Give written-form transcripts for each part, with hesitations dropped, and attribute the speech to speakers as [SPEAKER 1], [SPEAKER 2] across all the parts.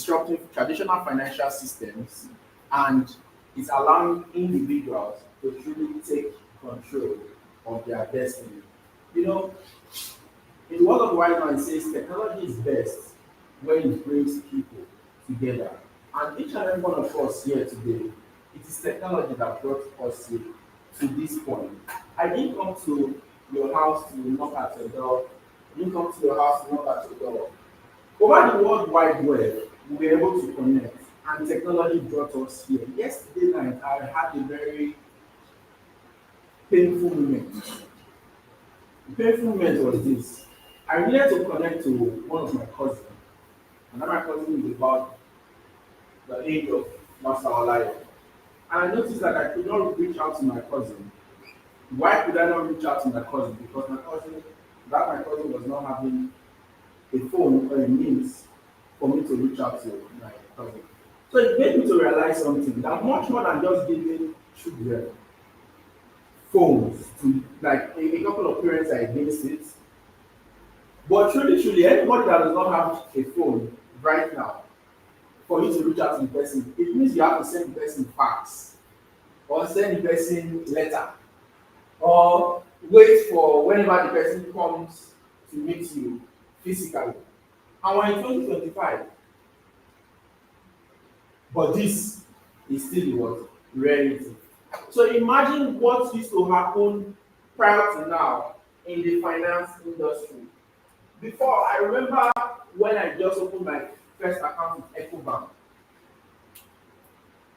[SPEAKER 1] disrupting traditional financial systems, and it's allowing individuals to truly take control of their destiny. You know, in the word of the wise man, it says technology is best when it brings people together. And each and every one of us here today, it is technology that brought us here to this point. I didn't come to your house to knock at your door. I didn't come to your house to knock at your door. Over the World Wide Web, we were able to connect, and technology brought us here. Yesterday night, I had a very painful moment. The painful moment was this. I needed to connect to one of my cousins. And my cousin is about the age of Master Olaya. And I noticed that I could not reach out to my cousin. Why could I not reach out to my cousin? Because my cousin was not having a phone or a means for me to reach out to my cousin. So it made me to realize something that much more than just giving children phones to like a couple of parents are against it. But truly, anybody that does not have a phone right now, for you to reach out to the person, it means you have to send the person fax or send the person letter or wait for whenever the person comes to meet you physically. And we're in 2025. But this is still the what? Reality. So imagine what used to happen prior to now in the finance industry. Before, I remember when I just opened my first account with EcoBank.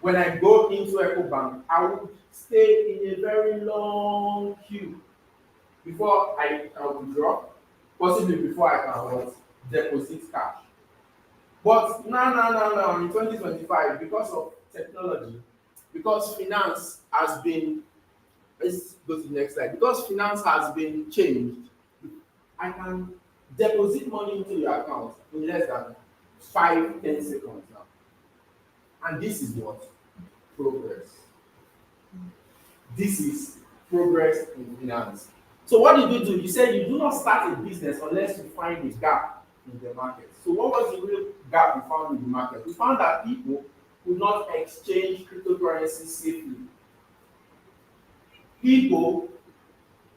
[SPEAKER 1] When I go into EcoBank, I would stay in a very long queue before I can withdraw, possibly before I can what, deposit cash. But now in 2025, because of technology, because finance has been, let's go to the next slide, because finance has been changed, I can deposit money into your account in less than 5-10 seconds now. And this is what? Progress. This is progress in finance. So what did you do? You said you do not start a business unless you find a gap in the market. So what was the real gap we found in the market? We found that people could not exchange cryptocurrency safely. People,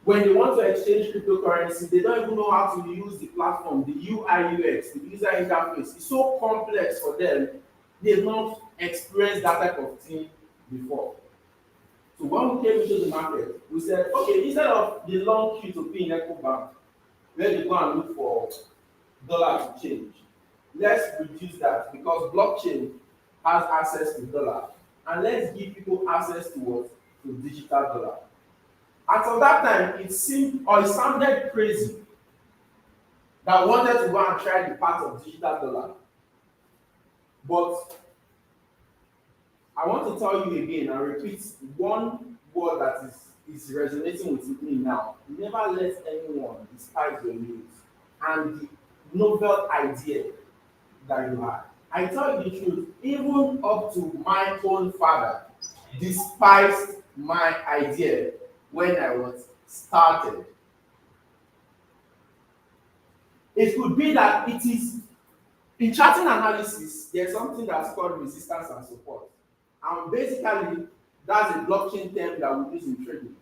[SPEAKER 1] when they want to exchange cryptocurrency, they don't even know how to use the platform, the UI UX, the user interface. It's so complex for them. They've not experienced that type of thing before. So when we came into the market, we said, okay, instead of the long queue to pay in EcoBank, where they go and look for dollar to change, let's reduce that because blockchain has access to dollar, and let's give people access to what? To digital dollar. And from that time, it seemed or it sounded crazy that we wanted to go and try the part of digital dollar. But I want to tell you again and repeat one word that is resonating with me now. Never let anyone despise your youth and the novel idea that you had. I tell you the truth, even up to my own father despised my idea when I was started. It could be that it is in charting analysis, there's something that's called resistance and support. And basically, that's a blockchain term that we use in trading.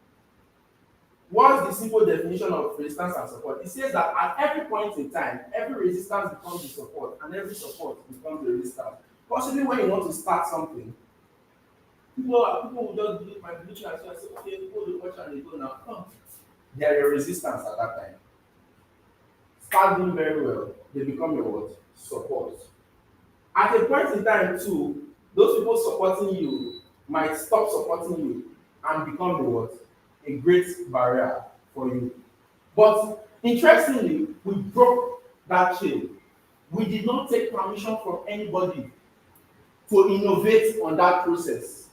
[SPEAKER 1] What's the simple definition of resistance and support? It says that at every point in time, every resistance becomes a support, and every support becomes a resistance. Possibly when you want to start something, people will just do my prediction and say, okay, people will watch and they go now. Oh, they are a resistance at that time. Start doing very well, they become your what? Support. At a point in time too, those people supporting you might stop supporting you and become the what? A great barrier for you. But interestingly, we broke that chain. We did not take permission from anybody to innovate on that process.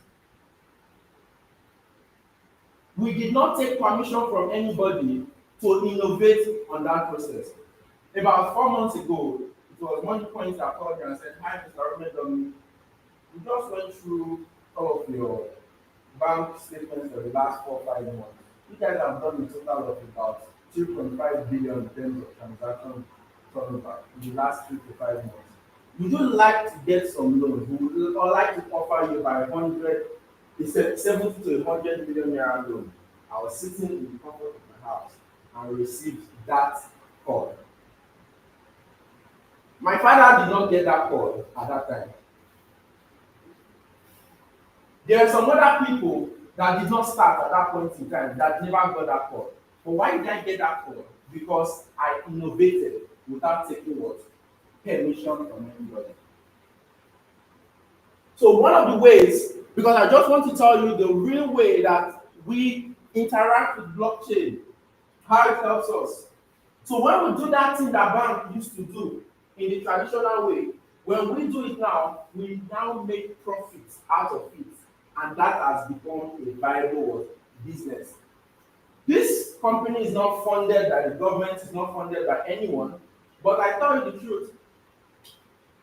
[SPEAKER 1] We did not take permission from anybody to innovate on that process. About 4 months ago, it was one point I called you and said, hi, Mr. Romero, we just went through all of your bank statements for the last 4 or 5 months. You guys have done a total of about 2.5 billion in terms of transaction turnover in the last 3 to 5 months. would you like to get some loan? Would you or like to offer you by 100, it's a 70 to 100 million naira loan? I was sitting in the comfort of my house and received that call. My father did not get that call at that time. There are some other people that did not start at that point in time that never got that call. But why did I get that call? Because I innovated without taking what? Permission from anybody. So one of the ways, because I just want to tell you the real way that we interact with blockchain, how it helps us. So when we do that thing that bank used to do in the traditional way, when we do it now, we now make profits out of it, and that has become a viable business. This company is not funded by the government, it's not funded by anyone, but I tell you the truth,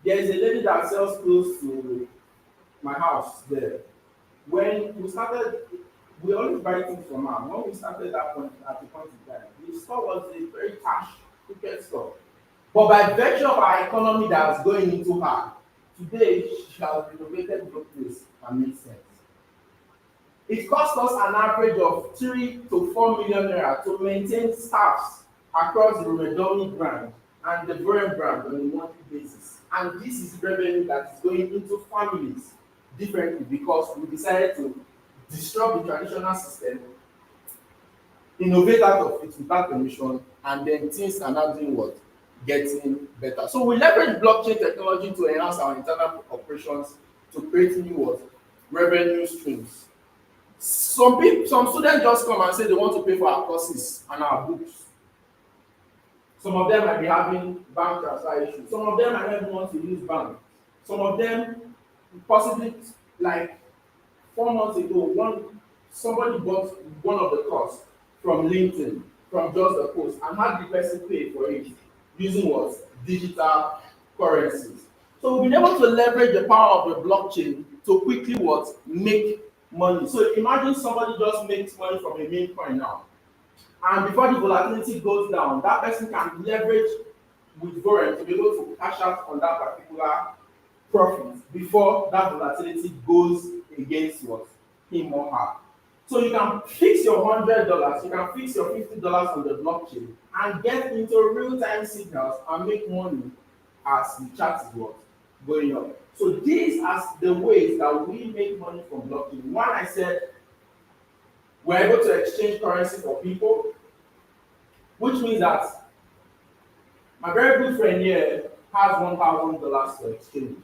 [SPEAKER 1] there is a lady that sells clothes to my house there. When we started, we always buy things from her. When we started that point, at the point in time, the store was a very cash crooked store. But by virtue of our economy that's going into her, today she has renovated the place and makes sense. It cost us an average of 3 to 4 million naira to maintain staffs across the Redomi brand and the Burren brand on a monthly basis. And this is revenue that is going into families differently because we decided to disrupt the traditional system, innovate out of it without permission, and then things are now doing what? Getting better. So we leverage blockchain technology to enhance our internal operations to create new what? Revenue streams. Some students just come and say they want to pay for our courses and our books. Some of them might be having bank transfer issues. Some of them might not even want to use bank. Some of them possibly, like 4 months ago, somebody bought one of the course from LinkedIn, from just the post, and had the person pay for it using what? Digital currencies. So we've been able to leverage the power of the blockchain to quickly what? Make money. So imagine somebody just makes money from a meme coin now. And before the volatility goes down, that person can leverage withdrawal to be able to cash out on that particular profit before that volatility goes against what? Him or her. So you can fix your $100, you can fix your $50 on the blockchain and get into real-time signals and make money as the chart is what? Going up. So these are the ways that we make money from blockchain. One, I said we're able to exchange currency for people, which means that my very good friend here has $1,000 to exchange.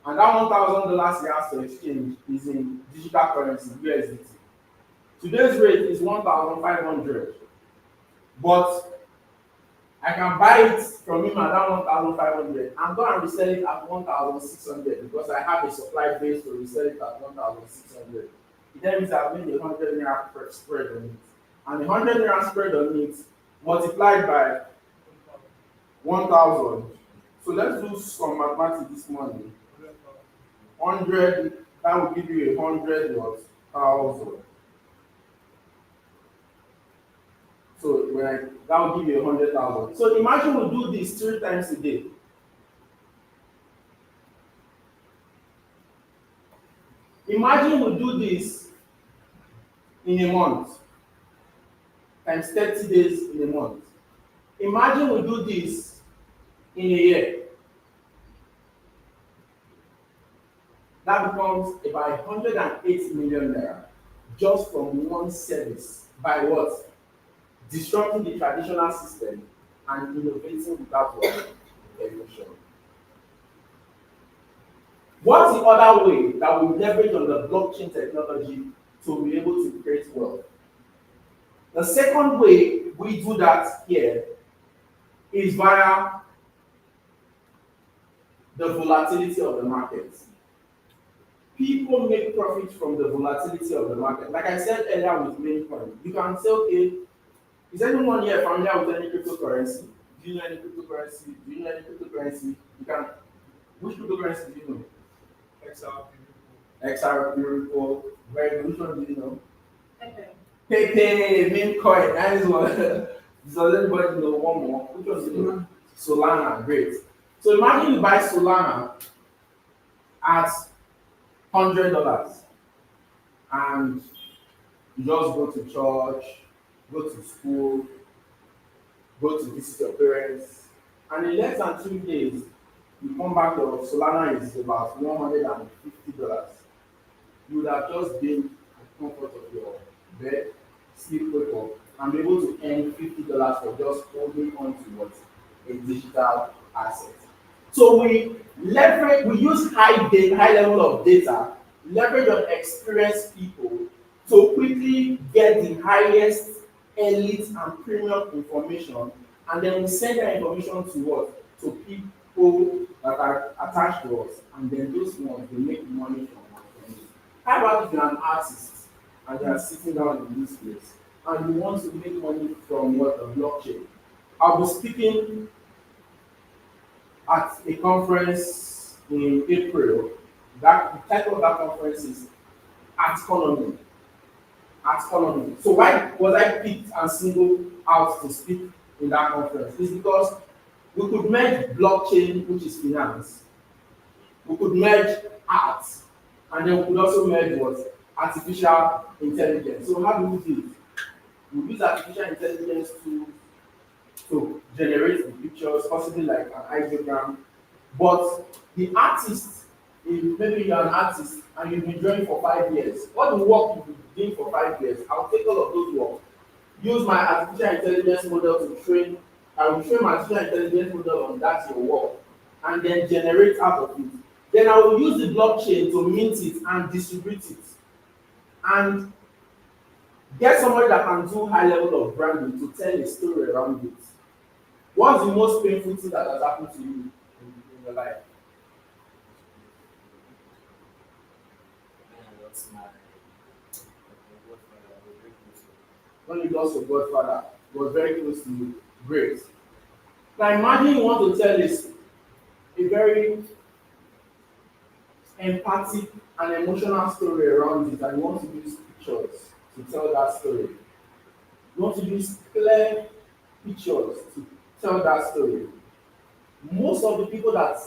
[SPEAKER 1] And that $1,000 he has to exchange is in digital currency, USDT. Today's rate is 1,500, but I can buy it from him at that 1,500 and go and resell it at 1,600 because I have a supply base to resell it at 1,600. It then means I've made 100 naira spread on it. And the 100 naira spread on it multiplied by 1,000. So let's do some mathematics this morning. 100, that will give you 100,000. So that will give you 100,000. So imagine we do this 3 times a day. Imagine we do this in a month, times 30 days in a month. Imagine we do this in a year. That becomes about 108 million naira just from one service. By what? Disrupting the traditional system and innovating without permission. What's the other way that we leverage on the blockchain technology to be able to create wealth? The second way we do that here is via the volatility of the market. People make profit from the volatility of the market. Like I said earlier with Bitcoin, you can say, okay, is anyone here familiar with any cryptocurrency? Do you know any cryptocurrency? Do you know any cryptocurrency? Which cryptocurrency do you know? XRP, Ripple. Very good. Which one do you know? Pepe, meme coin. That is one. So everybody know one more. Which one do you know? Solana. Great. So imagine you buy Solana at $100 and you just go to church, go to school, go to visit your parents, and in less than 2 days, you come back, your Solana is about $150. You would have just been at the comfort of your bed, sleep, wake up, and be able to earn $50 for just holding on to what a digital asset. So we use high level of data, leverage on experienced people to quickly get the highest elite and premium information, and then we send that information to what? To people that are attached to us, and then those ones they make money from it. How about if you're an artist and you are sitting down in this place and you want to make money from what? The blockchain. I'll be speaking at a conference in April. That the title of that conference is Art Economy. Art Economy. So why was I picked and singled out to speak in that conference? It's because we could merge blockchain, which is finance, we could merge art, and then we could also merge what? Artificial intelligence. So how do we do it? We use artificial intelligence to generate the pictures, possibly like an ideogram. But the artist, if maybe you're an artist and you've been drawing for 5 years, what the work you've been doing for 5 years, I'll take all of those work, use my artificial intelligence model to train, I will train my artificial intelligence model on that your work, and then generate out of it. Then I will use the blockchain to mint it and distribute it. And get somebody that can do high level of branding to tell a story around it. What's the most painful thing that has happened to you in your life? When you lost your godfather, he was very close to you. Great. Now imagine you want to tell this a very empathic and emotional story around it, and you want to use pictures to tell that story. You want to use clear pictures to tell that story. Most of the people that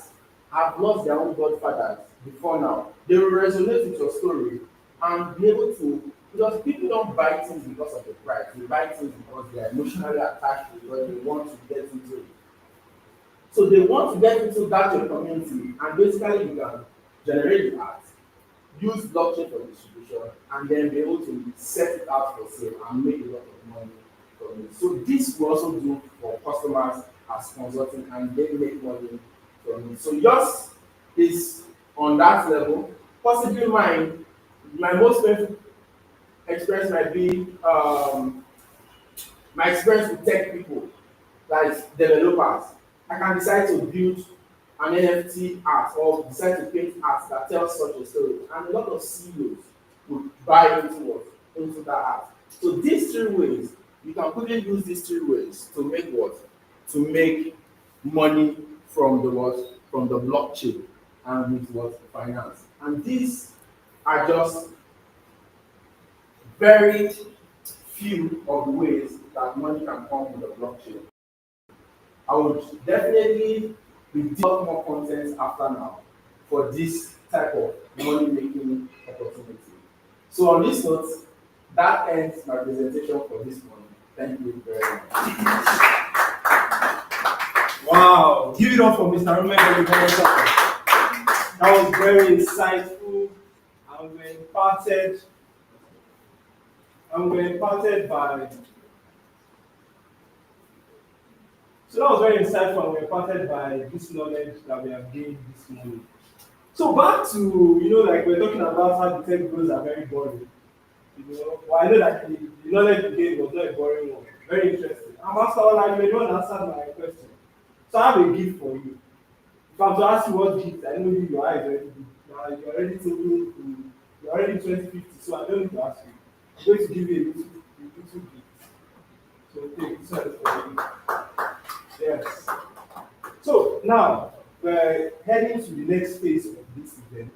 [SPEAKER 1] have lost their own godfathers before now, they will resonate with your story and be able to, because people don't buy things because of the price, they buy things because they are emotionally attached to it, because they want to get into it. So they want to get into that your community, and basically you can generate the art, use blockchain for distribution, and then be able to set it out for sale and make a lot of money from it. So this we also do for customers as consulting, and they make money from it. So yours is on that level. Possibly mine, my most painful experience might be my experience with tech people, like developers. I can decide to build an NFT art or decide to paint art that tells such a story, and a lot of CEOs would buy into what? Into that art. So these three ways, you can quickly use these three ways to make what? To make money from the what? From the blockchain and with what? Finance. And these are just very few of the ways that money can come with the blockchain. I would definitely develop more content after now for this type of money making opportunity. So on this note, that ends my presentation for this morning. Thank you very much.
[SPEAKER 2] Wow, give it up for Mr. Roman. That was very insightful, and we're imparted by. So that was very insightful, and we're imparted by this knowledge that we have gained this morning. So back to, like we're talking about how the tech bros are very boring. Well, I know that the knowledge you gave was not a boring one. Very interesting. And Master Ola, you don't answer my question. So I have a gift for you. If I'm to ask you what gift, I know your eyes already big. Now you already told me you're already 2050, so I don't need to ask you. I'm going to give you a little gift. So take this one for you. Yes. So now we're heading to the next phase of this event,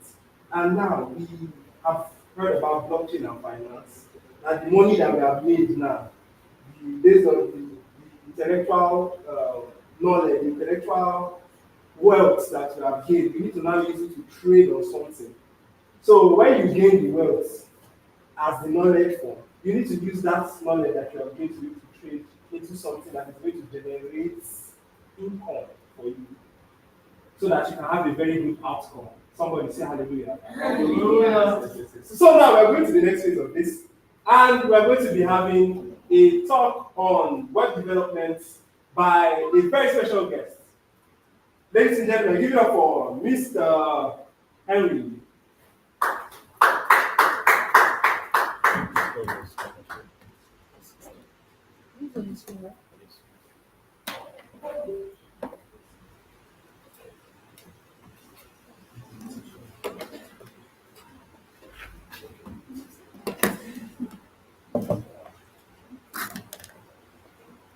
[SPEAKER 2] and now we have heard about blockchain and finance, and the money that we have made now, based on the intellectual knowledge, intellectual wealth that you have gained, you need to now use it to trade on something. So when you gain the wealth as the knowledge form, you need to use that knowledge that you have gained to be able to trade into something that is going to generate income for you so that you can have a very good outcome. Somebody say hallelujah. Hallelujah. So now we're going to the next phase of this, and we're going to be having a talk on web development by a very special guest. Ladies and gentlemen, give it up for Mr. Henry.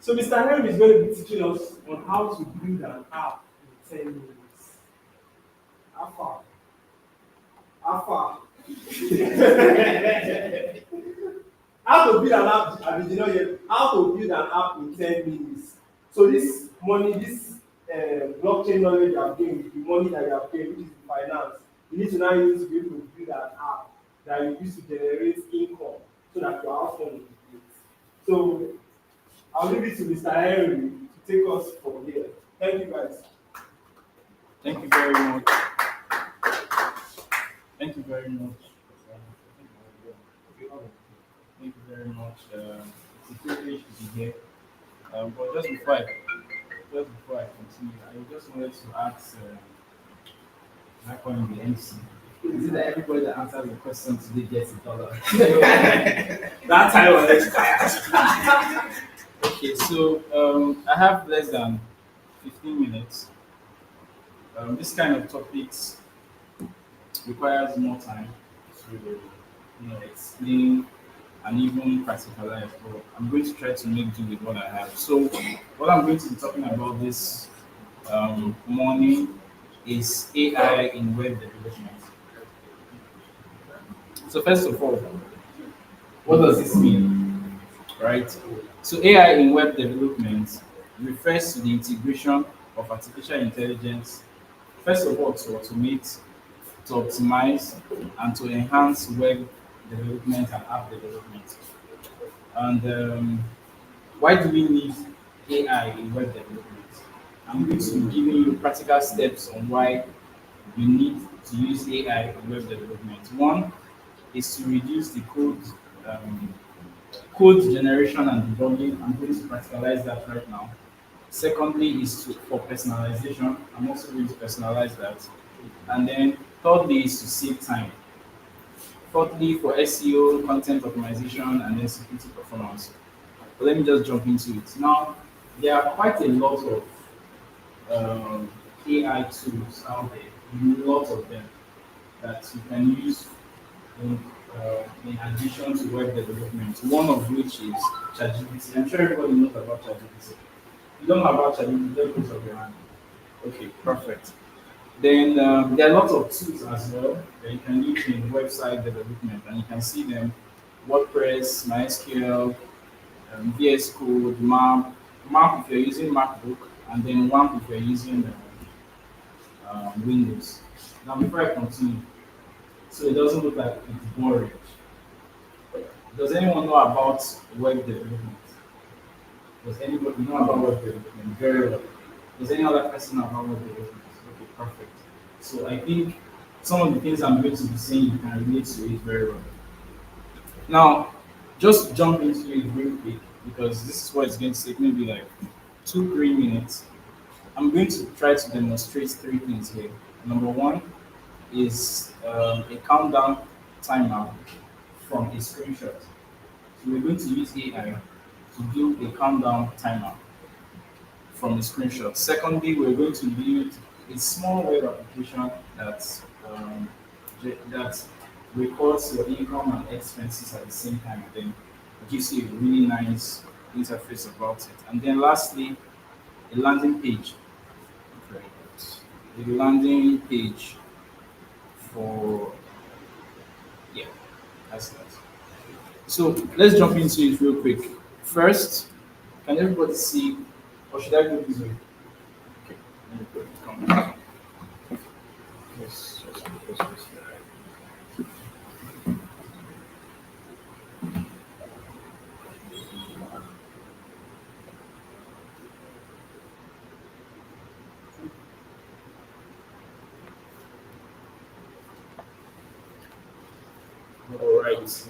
[SPEAKER 2] So Mr. Henry is going to be teaching us on how to build an app in 10 minutes. How far? How far? How to build an app, I mean, you know, how to build an app in 10 minutes. So this money, this blockchain knowledge you have gained, the money that you have gained, which is finance, you need to now use to be able to build an app that you use to generate income so that your household will be great. So I'll leave it to Mr. Henry to take us from here. Thank you guys.
[SPEAKER 3] Thank you very much. Thank you very much. Thank you very much. It's a privilege to be here. But just before I continue, I just wanted to ask, I call him the MC. Is it that everybody that answers the question today gets $1?
[SPEAKER 1] That time was expired.
[SPEAKER 3] Okay, so I have less than 15 minutes. This kind of topics requires more time to explain and even practicalize. But I'm going to try to make do with what I have. So what I'm going to be talking about this morning is AI in web development. So first of all, what does this mean? Right? So AI in web development refers to the integration of artificial intelligence, first of all, to automate, to optimize, and to enhance web development and app development. And why do we need AI in web development? I'm going to be giving you practical steps on why you need to use AI in web development. One is to reduce the code generation and debugging. I'm going to practicalize that right now. Secondly is for personalization. I'm also going to personalize that. And then thirdly is to save time. Fourthly, for SEO, content optimization, and then security performance. But let me just jump into it. Now, there are quite a lot of AI tools out there, lots of them that you can use in addition to web development. One of which is ChatGPT. I'm sure everybody knows about ChatGPT. You don't know about ChatGPT, just raise up your hand. Okay, perfect. Then there are lots of tools as well that you can use in website development, and you can see them: WordPress, MySQL, VS Code, Map if you're using MacBook, and then WAMP if you're using Windows. Now, before I continue, so it doesn't look like it's boring. Does anyone know about web development? Does anybody know about web development? Very well. Does any other person know about web development? Okay, perfect. So I think some of the things I'm going to be saying you can relate to it very well. Now, just jump into it real quick because this is what it's going to take maybe like 2-3 minutes. I'm going to try to demonstrate 3 things here. Number one is a countdown timer from a screenshot. So we're going to use AI to do a countdown timer from a screenshot. Secondly, we're going to build a small web application that records your income and expenses at the same time, and then gives you a really nice interface about it. And then lastly, a landing page. A landing page for, yeah, that's that. So let's jump into it real quick. First, can everybody see, or should I go this way? Okay, let me put it, come. All right.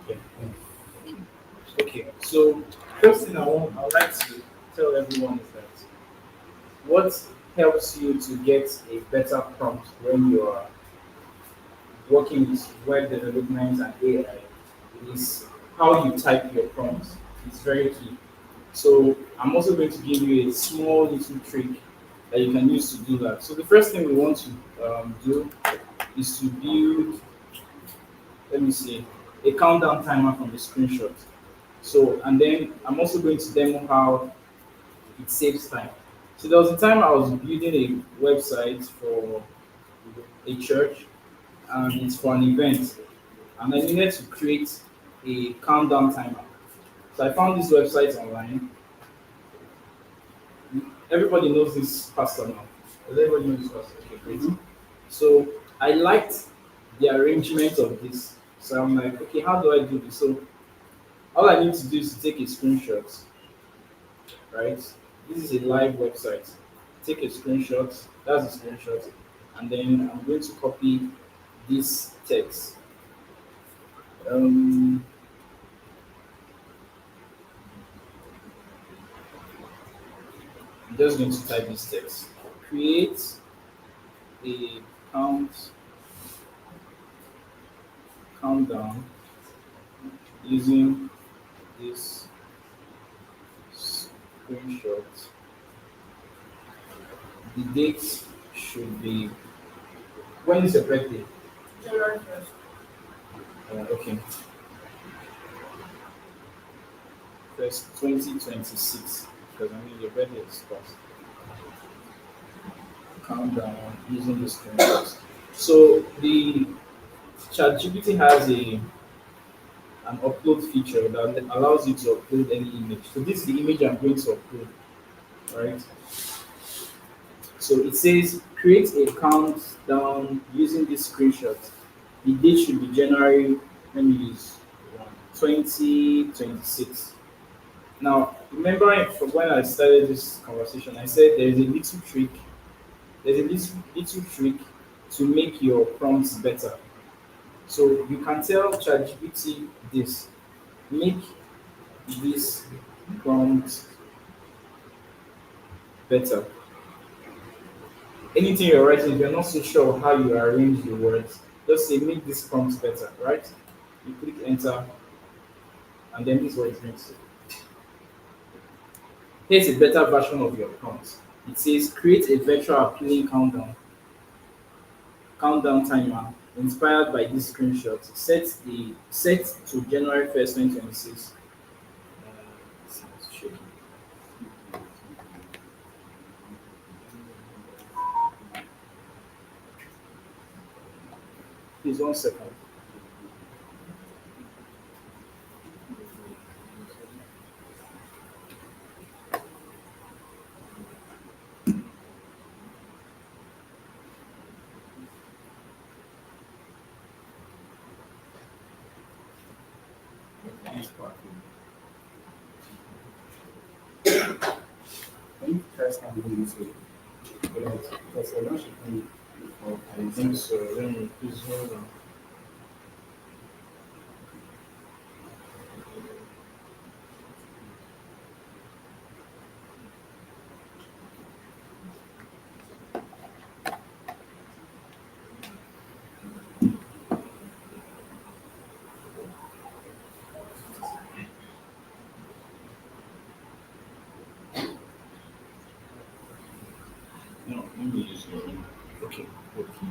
[SPEAKER 3] Okay. Okay. So first thing I would like to tell everyone is that what helps you to get a better prompt when you are working with web development and AI is how you type your prompts. It's very key. So I'm also going to give you a small little trick that you can use to do that. So the first thing we want to do is to build, let me see, a countdown timer from the screenshot. So and then I'm also going to demo how it saves time. So there was a time I was building a website for a church and it's for an event, and I needed to create a countdown timer. So I found this website online. Everybody knows this pastor now. Does everybody know this pastor? Okay, great. So I liked the arrangement of this. So I'm like, okay, how do I do this? So all I need to do is to take a screenshot, right? This is a live website. Take a screenshot, that's a screenshot, and then I'm going to copy this text. Um, I'm just going to type this text. Create a count countdown using this screenshot. The date should be, when is your birthday?
[SPEAKER 4] January 1st.
[SPEAKER 3] Okay, first 2026. Because I mean your birthday is past. Countdown using this screenshot. So the ChatGPT has a an upload feature that allows you to upload any image. So this is the image I'm going to upload, right? So it says create a countdown using this screenshot. The date should be January, let me use 2026. Now, remember from when I started this conversation, I said there is a little trick. There's a little trick to make your prompts better. So you can tell ChatGPT this, make this prompt better. Anything you're writing, if you're not so sure how you arrange the words, just say make this prompt better, right? You click enter, and then this is what it's going to say. Here's a better version of your prompt. It says create a virtual appealing countdown timer inspired by this screenshot. Set to January 1st, 2026. It's shaking. Please, 1 second. Can you try starting this way? Because I don't before. I think so. Let me please hold on. No, let me use your own. Okay. Okay.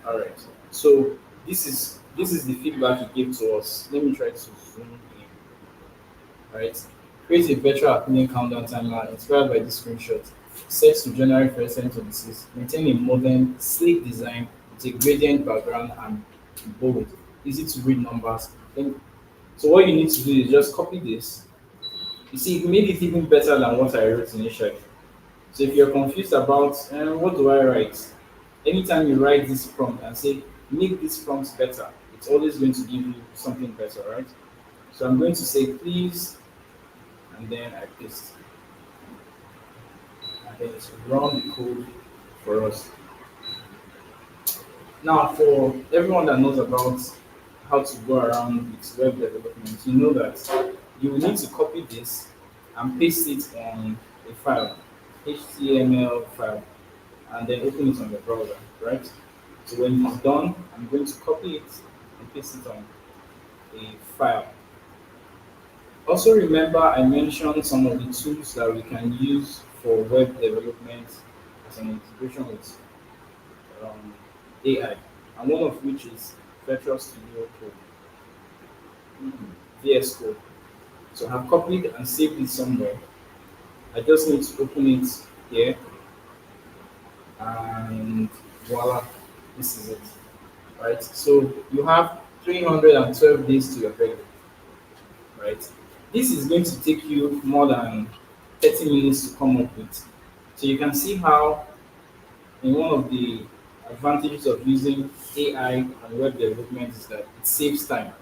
[SPEAKER 3] All right. So this is the feedback he gave to us. Let me try to zoom in. All right. Create a virtual happening countdown timer inspired by this screenshot. Set to January 1st, 2026. Maintain a modern, sleek design with a gradient background and bold, easy to read numbers. Then, so what you need to do is just copy this. You see, it made it even better than what I wrote initially. So if you're confused about what do I write, anytime you write this prompt and say make this prompt better, it's always going to give you something better, right? So I'm going to say please, and then I paste, and then it's run the code for us. Now, for everyone that knows about how to go around with web development, you know that you will need to copy this and paste it on a file, HTML file, and then open it on your browser, right? So when it's done, I'm going to copy it and paste it on a file. Also remember I mentioned some of the tools that we can use for web development as an integration with AI, and one of which is Virtual Studio Code, VS Code. So I've copied and saved it somewhere. I just need to open it here, and voila, this is it. Right? So you have 312 days to your birthday, right? This is going to take you more than 30 minutes to come up with. So you can see how in one of the advantages of using AI and web development is that it saves time,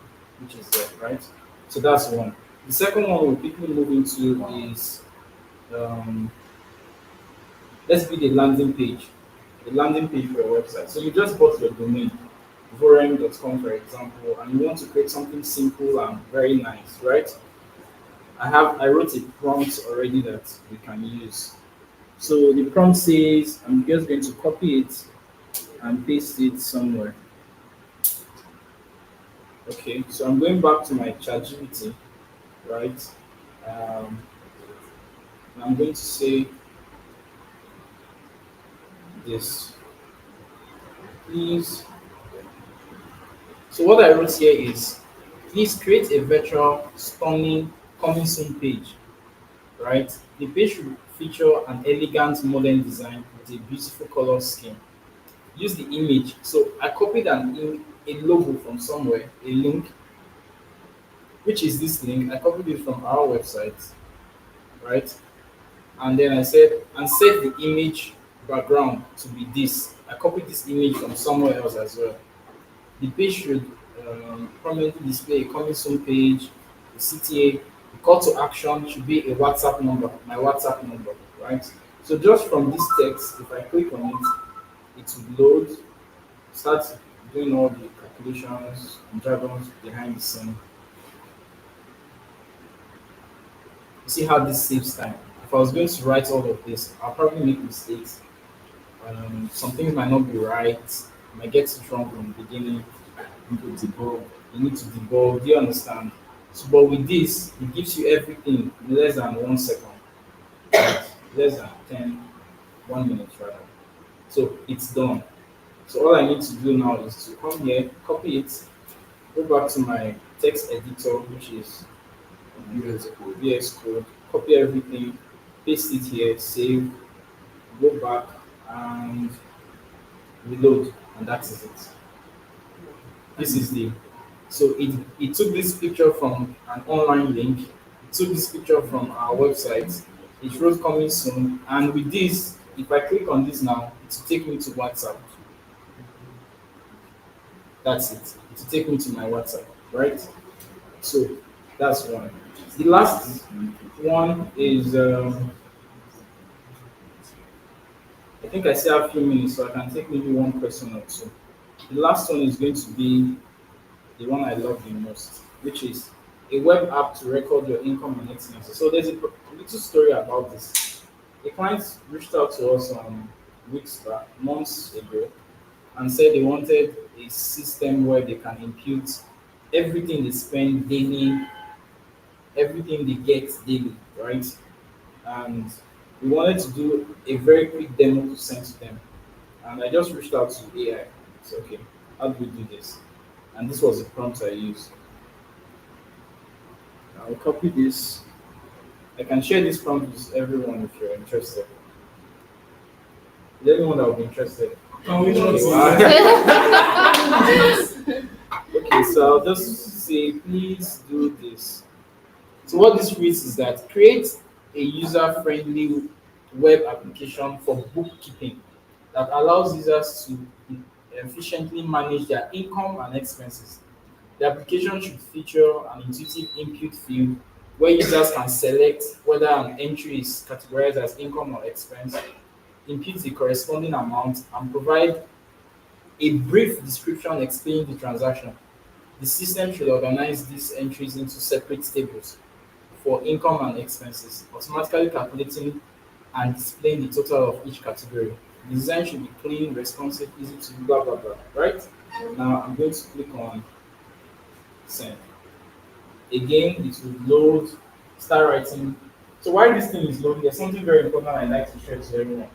[SPEAKER 3] which is there, right? So that's one. The second one we'll quickly move into is um, let's be the landing page for your website. So you just bought your domain, vorem.com, for example, and you want to create something simple and very nice, right? I wrote a prompt already that we can use. So the prompt says I'm just going to copy it and paste it somewhere. Okay, so I'm going back to my ChatGPT, right? Um, and I'm going to say this, please. So what I wrote here is, please create a virtual, stunning, coming soon page, right? The page should feature an elegant modern design with a beautiful color scheme. Use the image. So I copied a logo from somewhere, a link, which is this link. I copied it from our website, right? And then I said, and set the image background to be this. I copied this image from somewhere else as well. The page should prominently display a coming soon page, the CTA, the call to action should be a WhatsApp number, my WhatsApp number, right? So just from this text, if I click on it, it will load, start doing all the calculations and jargons behind the scene. You see how this saves time. If I was going to write all of this, I'll probably make mistakes. Some things might not be right, I might get it wrong from the beginning. You need to debug. You need to debug. Do you understand? So, but with this, it gives you everything in less than 1 second, right? Less than 1 minute rather. So it's done. So all I need to do now is to come here, copy it, go back to my text editor, which is VS Code, copy everything, paste it here, save, go back and reload, and that is it. This is the so it took this picture from an online link. It took this picture from our website. It wrote coming soon, and with this, if I click on this now, it will take me to WhatsApp. That's it. It will take me to my WhatsApp, right? So that's one. The last one is I think I still have a few minutes, so I can take maybe one question or two. The last one is going to be the one I love the most, which is a web app to record your income and expenses. So there's a little story about this. A client reached out to us weeks back, months ago, and said they wanted a system where they can impute everything they spend daily, everything they get daily, right? And we wanted to do a very quick demo to send to them. And I just reached out to AI. So okay, how do we do this? And this was the prompt I used. I'll copy this. I can share this prompt with everyone if you're interested. Is anyone that will be interested?
[SPEAKER 2] Can we not
[SPEAKER 3] Okay, so I'll just say, please do this. So what this reads is that create a user-friendly web application for bookkeeping that allows users to efficiently manage their income and expenses. The application should feature an intuitive input field where users can select whether an entry is categorized as income or expense, input the corresponding amount, and provide a brief description explaining the transaction. The system should organize these entries into separate tables for income and expenses, automatically calculating and displaying the total of each category. The design should be clean, responsive, easy to blah blah blah. Right? Now I'm going to click on send. Again, it will load, start writing. So while this thing is loading, there's something very important I like to share to everyone,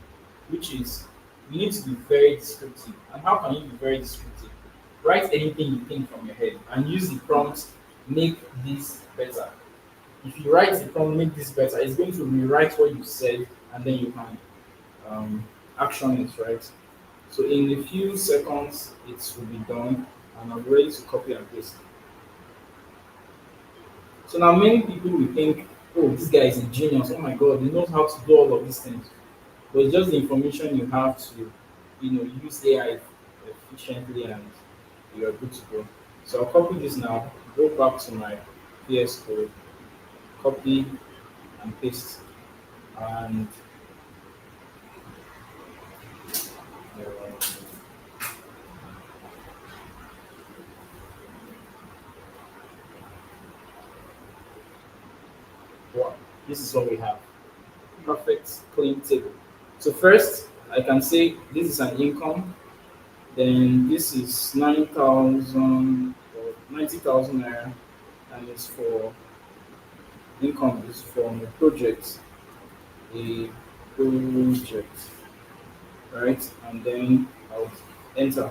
[SPEAKER 3] which is you need to be very descriptive. And how can you be very descriptive? Write anything you think from your head and use the prompt, make this better. If you write the prompt, make this better, it's going to rewrite what you said and then you can action it, right? So in a few seconds, it will be done and I'm ready to copy and paste. So now many people will think, oh, this guy is a genius. Oh my God, he knows how to do all of these things. But it's just the information you have to, use AI efficiently and you're good to go. So I'll copy this now, go back to my VS Code, copy and paste. And wow, this is what we have. Perfect clean table. So first, I can say this is an income. Then this is 9,000 or 90,000 naira, and it's for income is from a project, right? And then I'll enter.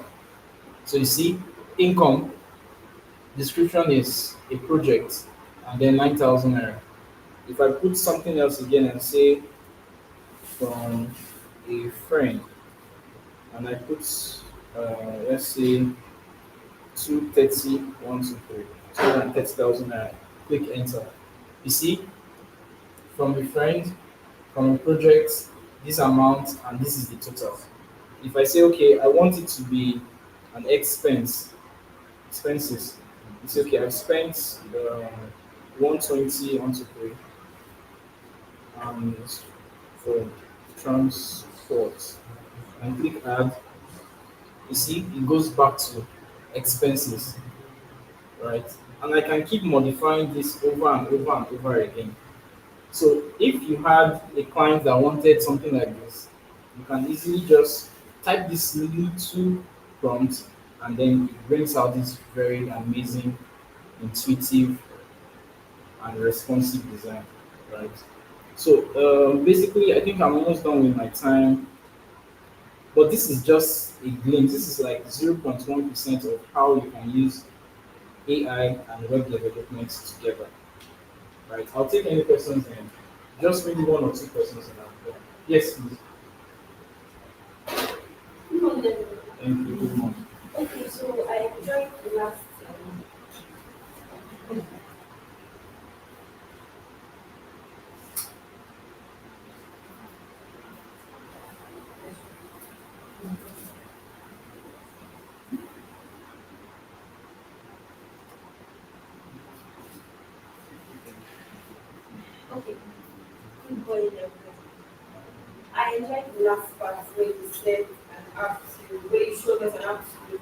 [SPEAKER 3] So you see, income description is a project, and then 9,000 naira. If I put something else again and say from a friend, and I put let's say 230, 123, 230,000 naira. Click enter. You see, from a friend, from a project, this amount, and this is the total. If I say, okay, I want it to be an expenses. It's okay, I've spent 120, 123, and for transport, and click add. You see, it goes back to expenses, right? And I can keep modifying this over and over and over again. So if you had a client that wanted something like this, you can easily just type this little prompt and then it brings out this very amazing, intuitive, and responsive design, right? So basically, I think I'm almost done with my time, but this is just a glimpse. This is like 0.1% of how you can use AI and web development together, right? I'll take any questions and just maybe one or two questions and I'm done. Yes, please.
[SPEAKER 4] Good morning.
[SPEAKER 3] Thank you. Good morning.
[SPEAKER 4] Okay, so I joined the last okay, good boy, everybody. I enjoyed the last part where you said an app to where you showed us an app to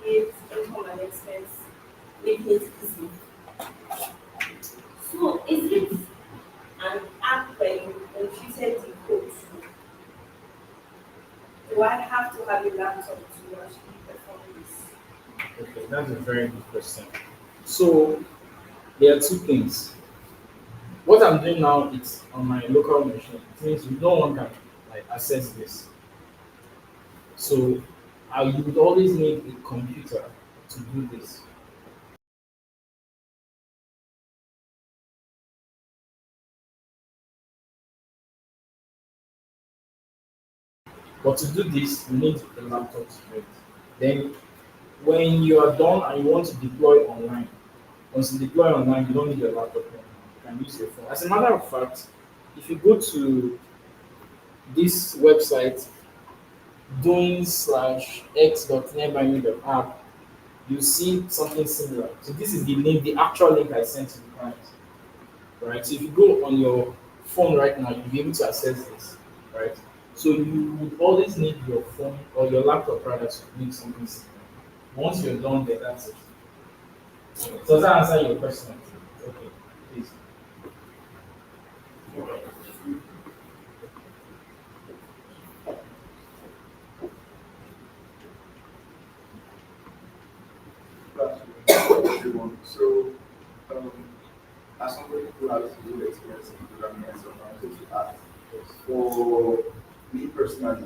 [SPEAKER 4] create income and expense, making it easy. So is it an app where you computed the code? Do I have to have a laptop to actually perform this?
[SPEAKER 3] Okay, that's a very good question. So there are two things. What I'm doing now is on my local machine. It means no one can like access this. So you would always need a computer to do this. But to do this, you need a laptop to do it. Then when you are done and you want to deploy online, once you deploy online, you don't need your laptop anymore. You can use your phone. As a matter of fact, if you go to this website, doing slash x.nearbyme.app, you see something similar. So this is the link, the actual link I sent to the client. Right? So if you go on your phone right now, you'll be able to access this. Right? So you would always need your phone or your laptop rather to make something similar. Once you're done there, that's it. So does that answer your question? Okay, please.
[SPEAKER 5] Everyone. So, um, as somebody who has good experience in programming and stuff, I wanted to ask, for me personally,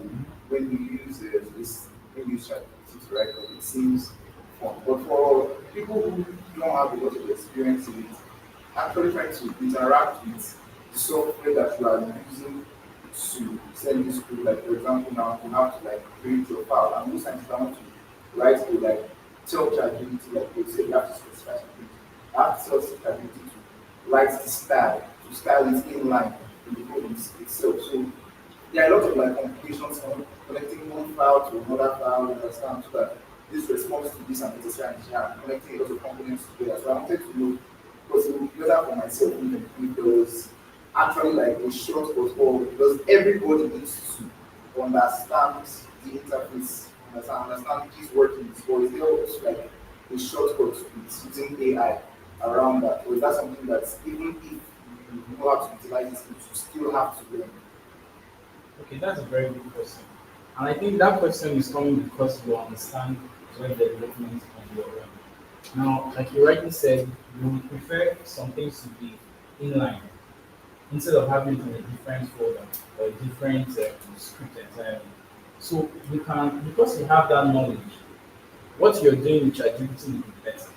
[SPEAKER 5] when you use this, when you use ChatGPT to write code, it seems fun. But for people who don't have a lot of experience in it, actually trying to interact with the software that you are using to send this code, like for example, now you have to like create your file, and most times you want to write code like tell ChatGPT, like they say you have to specify something. You have to tell ChatGPT to write the style, to style it in line with the code itself. So there are a lot of like complications on connecting one file to another file, you understand, so that this responds to this and necessary and connecting a lot of components together. So I wanted to know, because it would be better for myself if there was actually like a shortcut, or because everybody needs to understand the interface, understand these workings, or is there also like a shortcut with using AI around that? Or is that something that even if you know how to utilize it, you still have to learn?
[SPEAKER 3] Okay, that's a very good question. And I think that question is coming because you understand web development on your own. Now, like you rightly said, you would prefer some things to be inline instead of having it in a different folder or a different script entirely. So you can, because you have that knowledge, what you're doing with ChatGPT will be better.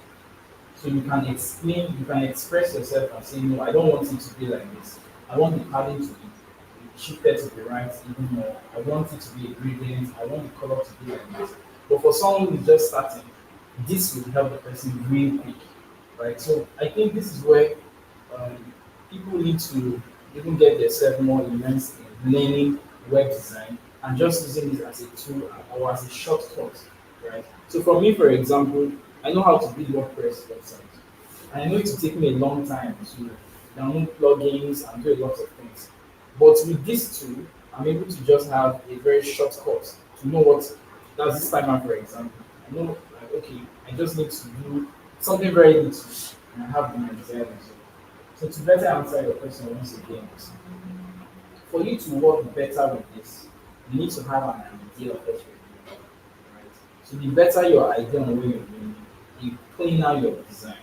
[SPEAKER 3] So you can explain, you can express yourself and say, no, I don't want it to be like this. I want the padding to be shifted to the right even more. I want it to be a gradient. I want the color to be like this. But for someone who's just starting, this will help the person real quick, right? So I think this is where um, people need to even get themselves more immersed in learning web design and just using it as a tool or as a shortcut, right? So for me, for example, I know how to build WordPress websites. I know it will take me a long time to download plugins and do a lot of things. But with this tool, I'm able to just have a very short cut to know what that's this timer, for example. I know like okay, I just need to do something very little and I have my desired result. So to better answer your question once again, for you to work better with this, you need to have an idea of what you're doing. Right? So the better your idea on what you're doing, the cleaner your design.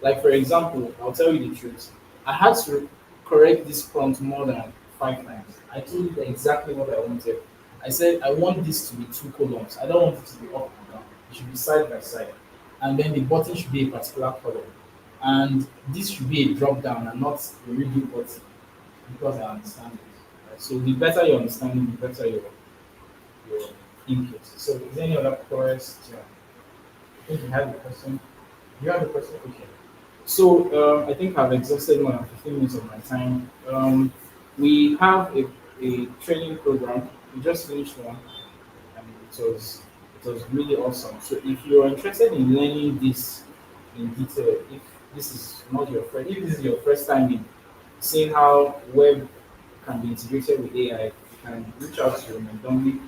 [SPEAKER 3] Like for example, I'll tell you the truth. I had to correct this prompt more than 5 times. I told it exactly what I wanted. I said I want this to be two columns. I don't want it to be up and down. It should be side by side. And then the button should be a particular color. And this should be a drop down and not a redo button because I understand it. Right? So the better your understanding, the better your input. So is there any other question? think you have a question. You have a question? Okay. So I think I've exhausted more than 15 minutes of my time. We have a training program. We just finished one, and it was really awesome. So if you're interested in learning this in detail, if this is not your first, if this is your first time in seeing how web can be integrated with AI, you can reach out to Mendombi.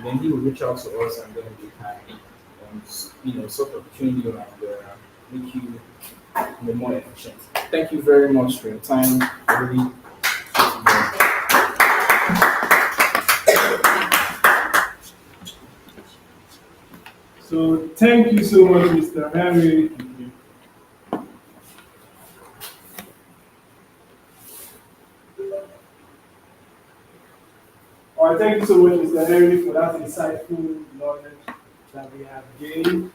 [SPEAKER 3] Then he will reach out to us, and then we can, sort of train you and make you more efficient. Thank you very much for your time. I really appreciate it.
[SPEAKER 2] So thank you so much, Mr. Henry. All right, thank you so much, Mr. Henry, for that insightful knowledge that we have gained.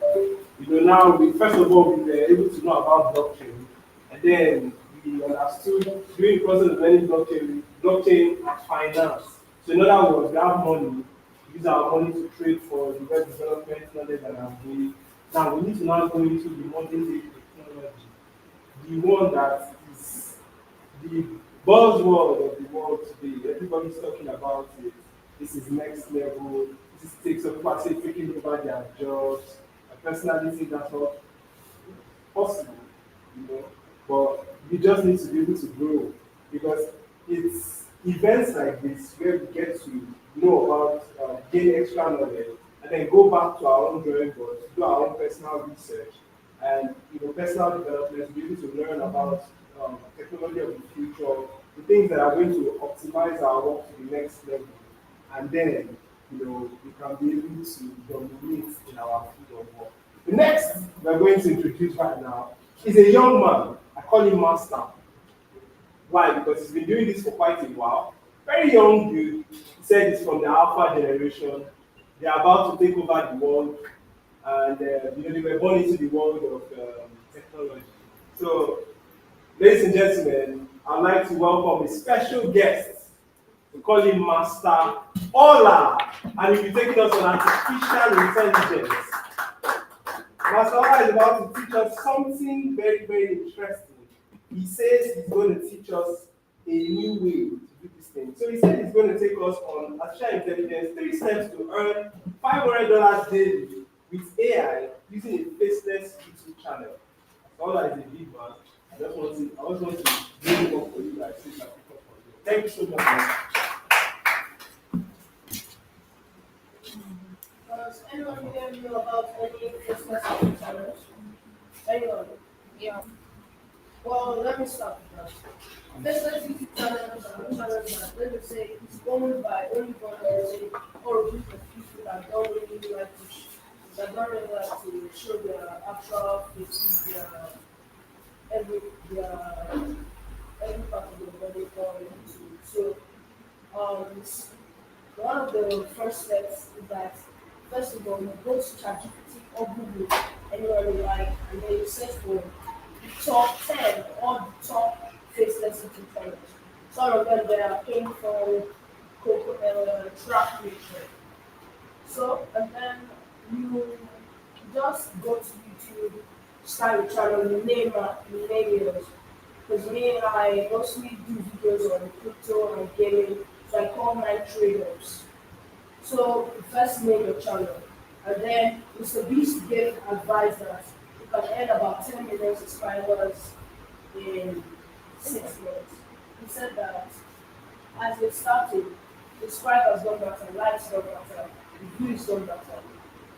[SPEAKER 2] Now we first of all we were able to know about blockchain, and then we understood during the process of learning blockchain as finance. So in other words, we have money, we use our money to trade for the web development knowledge that I'm doing. Now we need to now go into the modern day technology, the one that is the buzzword of the world today. Everybody's talking about it. This is next level. This takes some people are saying taking over their jobs. I personally think that's not possible, you know. But we just need to be able to grow because it's events like this where we get to know about gain extra knowledge and then go back to our own drawing board to do our own personal research and personal development to be able to learn about technology of the future, the things that are going to optimize our work to the next level, and then we can be able to dominate in our field of work. The next we're going to introduce right now is a young man. I call him Master. Why? Because he's been doing this for quite a while. Very young dude. He said he's from the Alpha generation. They're about to take over the world, and they were born into the world of technology. So, ladies and gentlemen, I'd like to welcome a special guest. We call him Master Ola, and he'll be taking us on artificial intelligence. Master Ola is about to teach us something very, very interesting. He says he's going to teach us a new way to do this thing. So he said he's going to take us on artificial intelligence, 3 steps to earn $500 daily with AI using a faceless YouTube channel. Master Ola is a big man. I just want to bring him up for you guys. Thank you so much.
[SPEAKER 4] Does anyone here know about any Christmas challenge? Anyone? Yeah. Well, let me start with that. Business YouTube channels are channels that, let me say, it's owned by only one person or a group of people that don't really like to show their actual faces, every part of the body for YouTube. So, one of the first steps is that first of all, you go to ChatGPT or Google, anywhere you like, and then you search for the top 10 or the top faceless YouTube channels. Some of them they are painful, track picture. So, and then you just go to YouTube, start your channel, you name yours. Because me, I mostly do videos on crypto and gaming, so I call mine traders. So you first name your channel, and then Mr. Beast gave advice that you can earn about 10 million subscribers in 6 months. He said that as it started, subscribers don't matter, likes don't matter, views don't matter.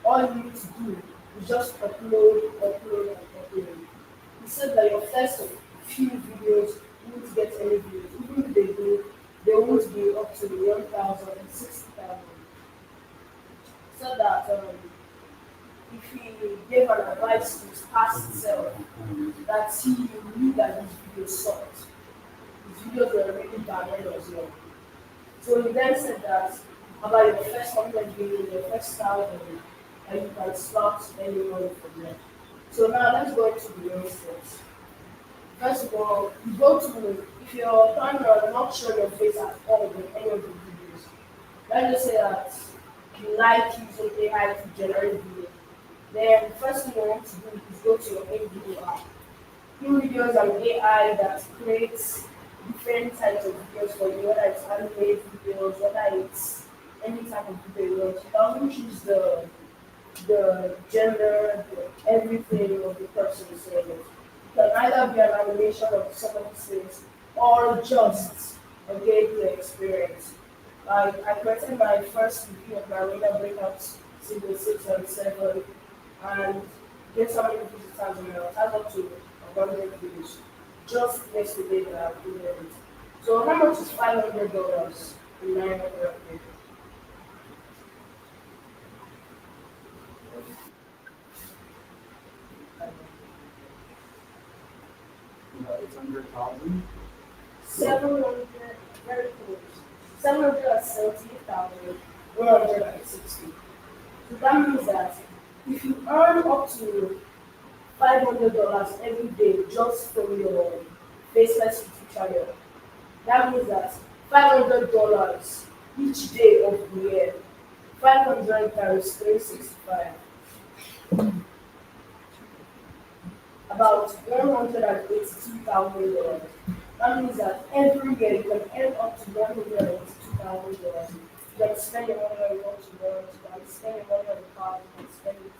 [SPEAKER 4] All you need to do is just upload, upload, and upload. He said that your first few videos won't get any views. Even if they do, they won't be up to 1,000 and 60,000. So that if he gave an advice to his past self, that he knew that his videos sucked. His videos were really bad when he was young. So he then said that about your first 100 videos, your first 1,000, and you can start spending money from there. So now let's go into the main steps. First of all, you go to, if you're trying to not show your face at all in any of the videos, let's just say that you like using AI to generate videos. Then first thing you want to do is go to your main video app. In-videos are an AI that creates different types of videos for you, whether it's anime videos, whether it's any type of video you want. You can also choose the gender, everything of the person saying it. It can either be an animation of somebody says or just a gameplay experience. Like I created my first review of my arena breakouts season 6 and 7 and guess how many views it has on now? It has up to 100 views. Just yesterday that I uploaded it. So how much is $500 in 900?
[SPEAKER 5] About 800,000.
[SPEAKER 4] 700, very close. 778,160. So that means that if you earn up to $500 every day just from your faceless YouTube channel, that means that $500 each day of the year, 500 times 365, about $182,000. That means that every year you can earn up to $182,000. You can spend your money on what you want, you can spend your money on the car, you can spend it.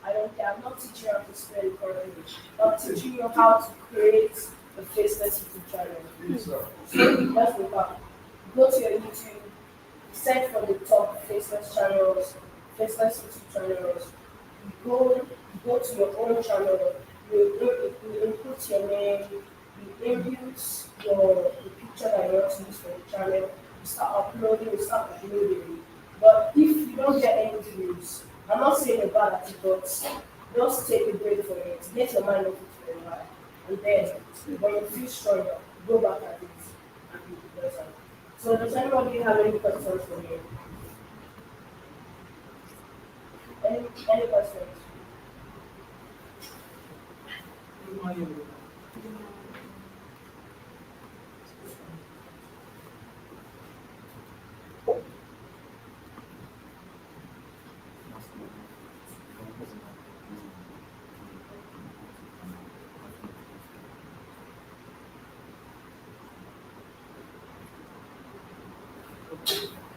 [SPEAKER 4] I don't care. I'm not teaching you how to spend currently. I'm teaching you how to create a faceless YouTube channel.
[SPEAKER 5] Yes, sir.
[SPEAKER 4] So let's go back. Go to your YouTube, search for the top faceless YouTube channels. Go to your own channel. You input your name. You input the picture that you want to use for the channel. You start uploading. You start uploading. But if you don't get any views, I'm not saying you're bad at it, but just take a break from it. Get your mind off it for a while, and then when you feel stronger, go back at it and be better. So does anybody have any questions for me? Any questions?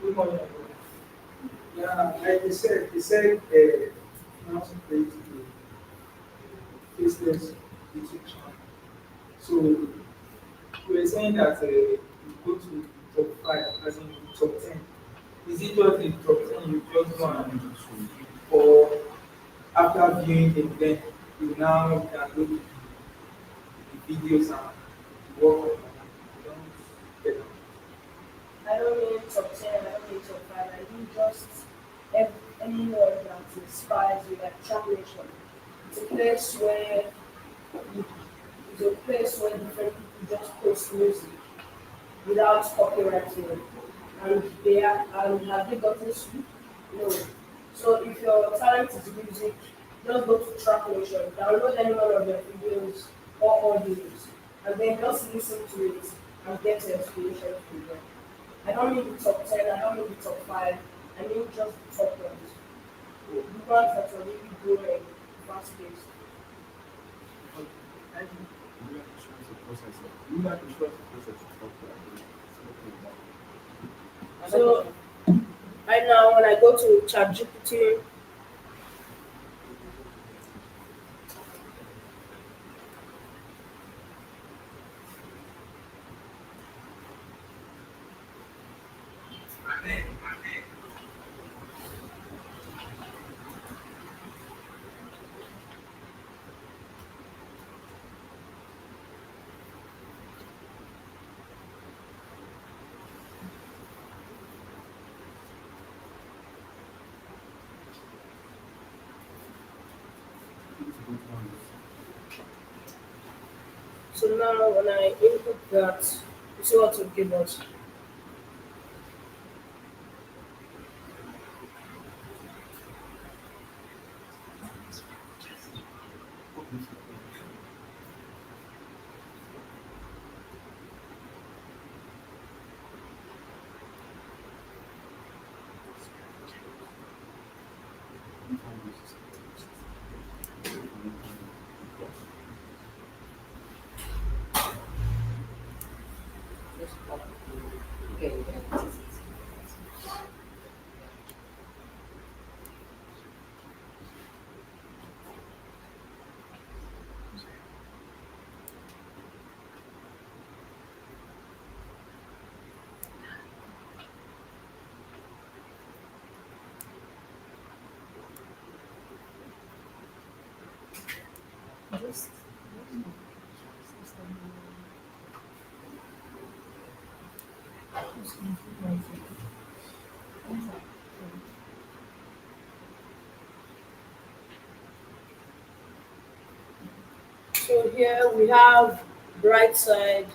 [SPEAKER 2] Good morning, everyone. Yeah, like you said, now to create a faceless YouTube channel. So we were saying that you go to top 5, as in top 10. Is it just the top 10 you just go and or after viewing them, then you now download the videos and work on them? You don't get them.
[SPEAKER 4] I don't mean top 10, I don't mean top 5, I mean just anyone that inspires you, like Trap Nation. It's a place where you, it's a place where different people just post music without copywriting. And they are, and have they gotten sued? No. So if your talent is music, just go to Track Nation, download any one of their videos or audios, and then just listen to it and get the inspiration from them. I don't mean the top 10, I don't mean the top 5, I mean just the top ones. The ones that are really growing fast paced.
[SPEAKER 5] You like to trust the process. You like to trust the process of software.
[SPEAKER 4] So right now when I go to ChatGPT, so now when I input that, you see what it give us.
[SPEAKER 6] So here we have Bright Side.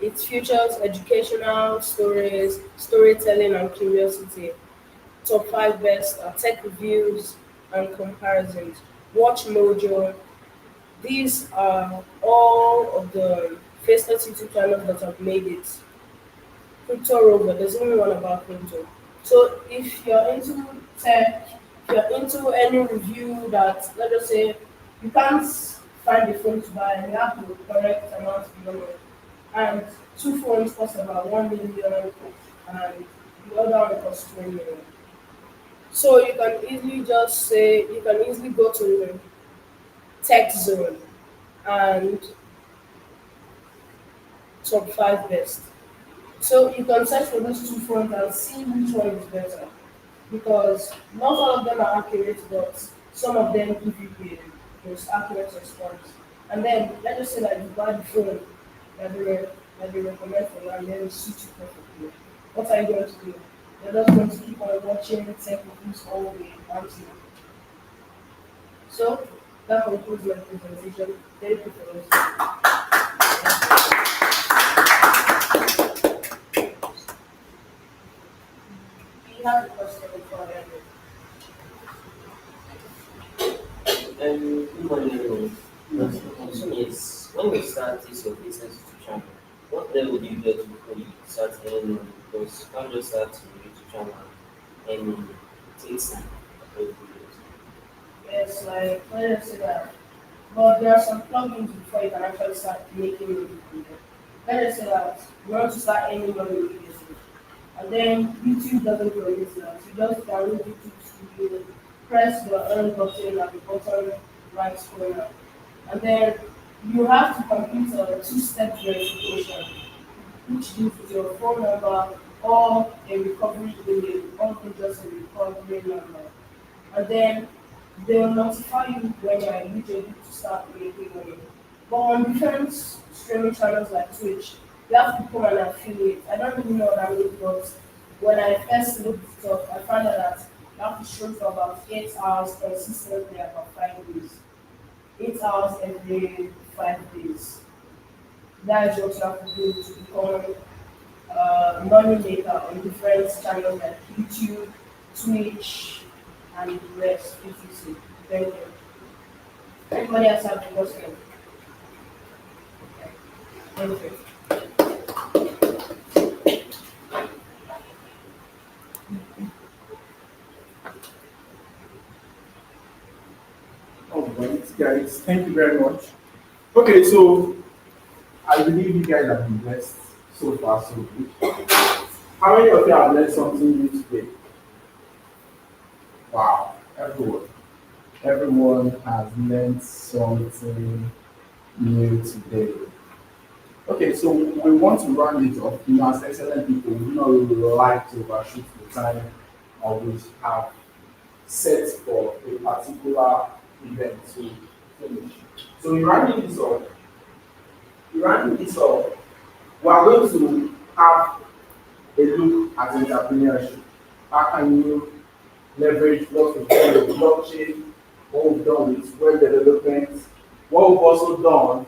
[SPEAKER 6] It features educational stories, storytelling, and curiosity. Top 5 best are tech reviews and comparisons. Watch Mojo. These are all of the faceless YouTube channels that have made it. Crypto Rover, there's only one about crypto. So if you're into tech, if you're into any review that, let's just say, you can't find a phone to buy and you have the correct amount of money, and two phones cost about 1 million and the other one costs 20 million. So you can easily just say, you can easily go to Tech Zone and top 5 best. So you can search for those two phones and see which one is better. Because not all of them are accurate, but some of them give you the most accurate response. And then let's just say that you buy the phone that they recommend for you and then it suits you perfectly. What are you going to do? You're just going to keep on watching tech reviews all day until. So that concludes my presentation. Thank you for listening. We have a question before I end.
[SPEAKER 7] Good morning, everyone. My question is, when you start this your business YouTube channel, what level do you get to before you start earning money? Because you can't just start your YouTube channel and it takes time.
[SPEAKER 6] Yes, like let's say that. But there are some plugins before you can actually start making money from them. Let's say that you want to start earning money immediately. And then YouTube doesn't promise that. You just download YouTube Studio, press the earn button at the bottom right corner. And then you have to complete a two-step verification, which deals with your phone number or a recovery email, or just a recovery number. And then they'll notify you when you're eligible to start making money. But on different streaming channels like Twitch, you have to become an affiliate. I don't really know what that means, but when I first looked it up, I found out that you have to stream for about 8 hours consistently about 5 days. 8 hours every 5 days. That is what you have to do to become money maker on different channels like YouTube, Twitch, and the rest, etc. Thank you. Anybody else have a question? Thank you.
[SPEAKER 1] All right, guys, thank you very much. Okay, so I believe you guys have been blessed so far, so good. How many of you have learned something new today? Wow, everyone. Everyone has learned something new today. Okay, so we want to round it off. You know, as excellent people, we not really like to overshoot the time or we have set for a particular event to finish. So in rounding this up, we are going to have a look at entrepreneurship. How can you leverage what we've done with blockchain, what we've done with web development, what we've also done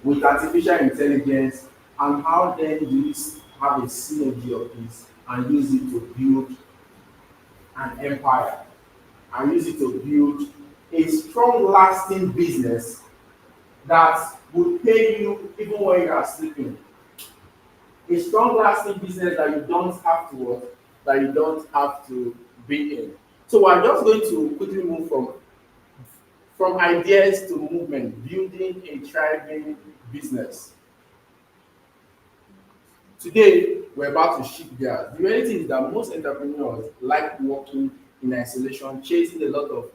[SPEAKER 1] with artificial intelligence, and how then do we have a synergy of this and use it to build an empire and use it to build a strong, lasting business that will pay you even when you are sleeping. A strong, lasting business that you don't have to work, that you don't have to be in. So we're just going to quickly move from ideas to movement, building a thriving business. Today, we're about to shift gears. The reality is that most entrepreneurs like working in isolation, chasing a lot of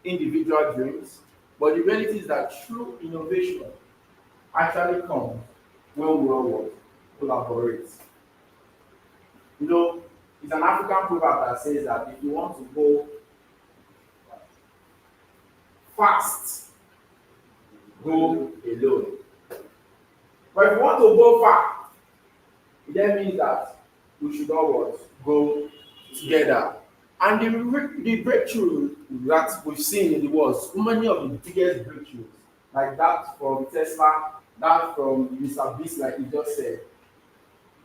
[SPEAKER 1] individual dreams. But the reality is that true innovation actually comes when we all work, collaborate. You know, it's an African proverb that says that if you want to go fast, go alone. But if you want to go far, it then means that we should all what? Go together. And the breakthrough that we've seen in the world, so many of the biggest breakthroughs, like that from Tesla, that from Mr. Beast, like you just said,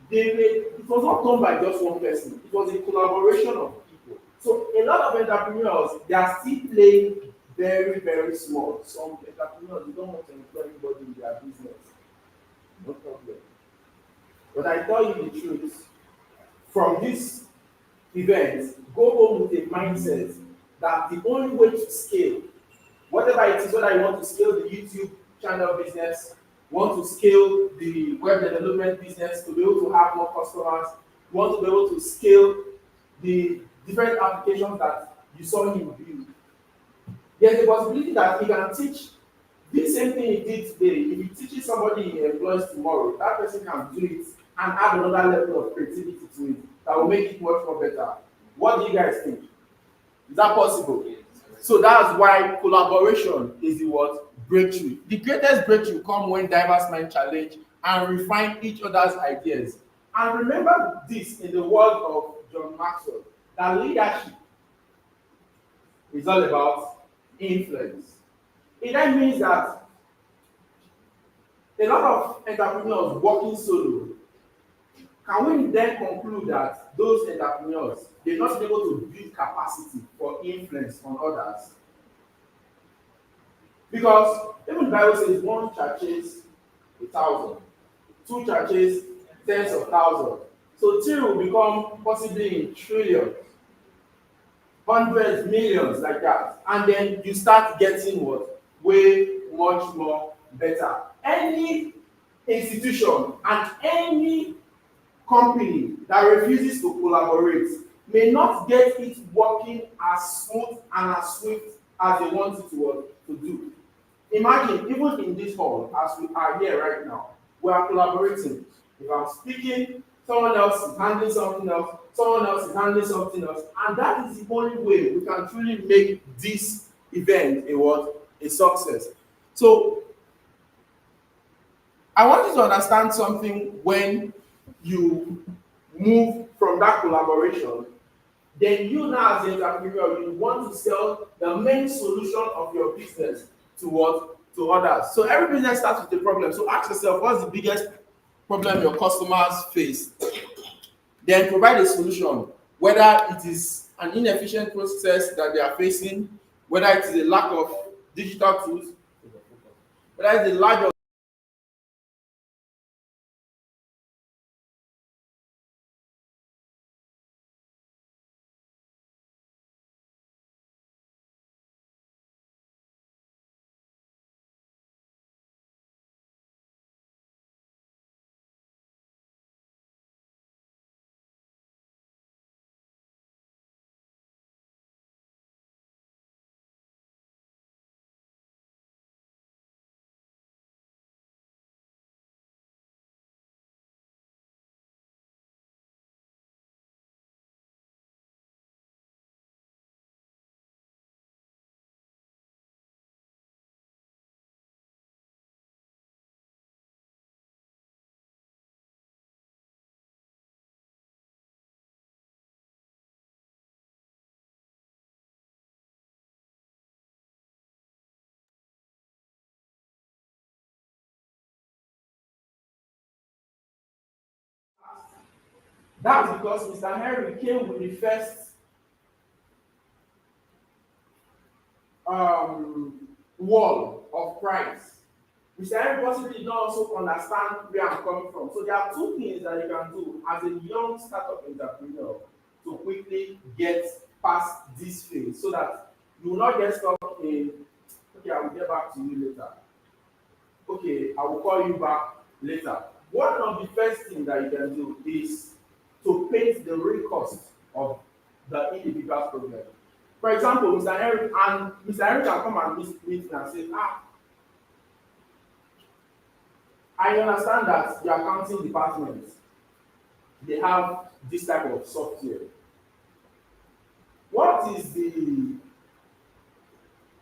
[SPEAKER 1] it was not done by just one person. It was a collaboration of people. So a lot of entrepreneurs, they are still playing very, very small. Some entrepreneurs, they don't want to employ anybody in their business. No problem. But I tell you the truth, from this event, go home with a mindset that the only way to scale, whatever it is, whether you want to scale the YouTube channel business, want to scale the web development business to be able to have more customers, you want to be able to scale the different applications that you saw him build. There's a possibility that he can teach this same thing he did today. If he teaches somebody he employs tomorrow, that person can do it and add another level of creativity to it that will make it much more better. What do you guys think? Is that possible? So that's why collaboration is the what? Breakthrough. The greatest breakthrough come when diverse minds challenge and refine each other's ideas. And remember this in the world of John Maxwell, that leadership is all about influence. It then means that a lot of entrepreneurs working solo, can we then conclude that those entrepreneurs, they're not able to build capacity for influence on others? Because even the Bible says one churches 1,000, two churches tens of thousands. So three will become possibly in trillions, hundreds, millions like that. And then you start getting what? Way much more better. Any institution and any company that refuses to collaborate may not get it working as smooth and as swift as they want it to do. Imagine, even in this hall, as we are here right now, we are collaborating. If I'm speaking, someone else is handling something else, someone else is handling something else, and that is the only way we can truly make this event a success. So I want you to understand something. When you move from that collaboration, then you now as an entrepreneur, you want to sell the main solution of your business to what? To others. So every business starts with a problem. So ask yourself, what's the biggest problem your customers face? Then provide a solution, whether it is an inefficient process that they are facing, whether it is a lack of digital tools, whether it's a large that's because Mr. Henry came with the first wall of price. Mr. Henry possibly did not also understand where I'm coming from. So there are two things that you can do as a young startup entrepreneur to quickly get past this phase so that you will not get stuck in, okay, I will get back to you later. Okay, I will call you back later. one of the first things that you can do is to paint the real cost of the individual problem. For example, Mr. Henry can come and meet me and say, I understand that the accounting department, they have this type of software. What is the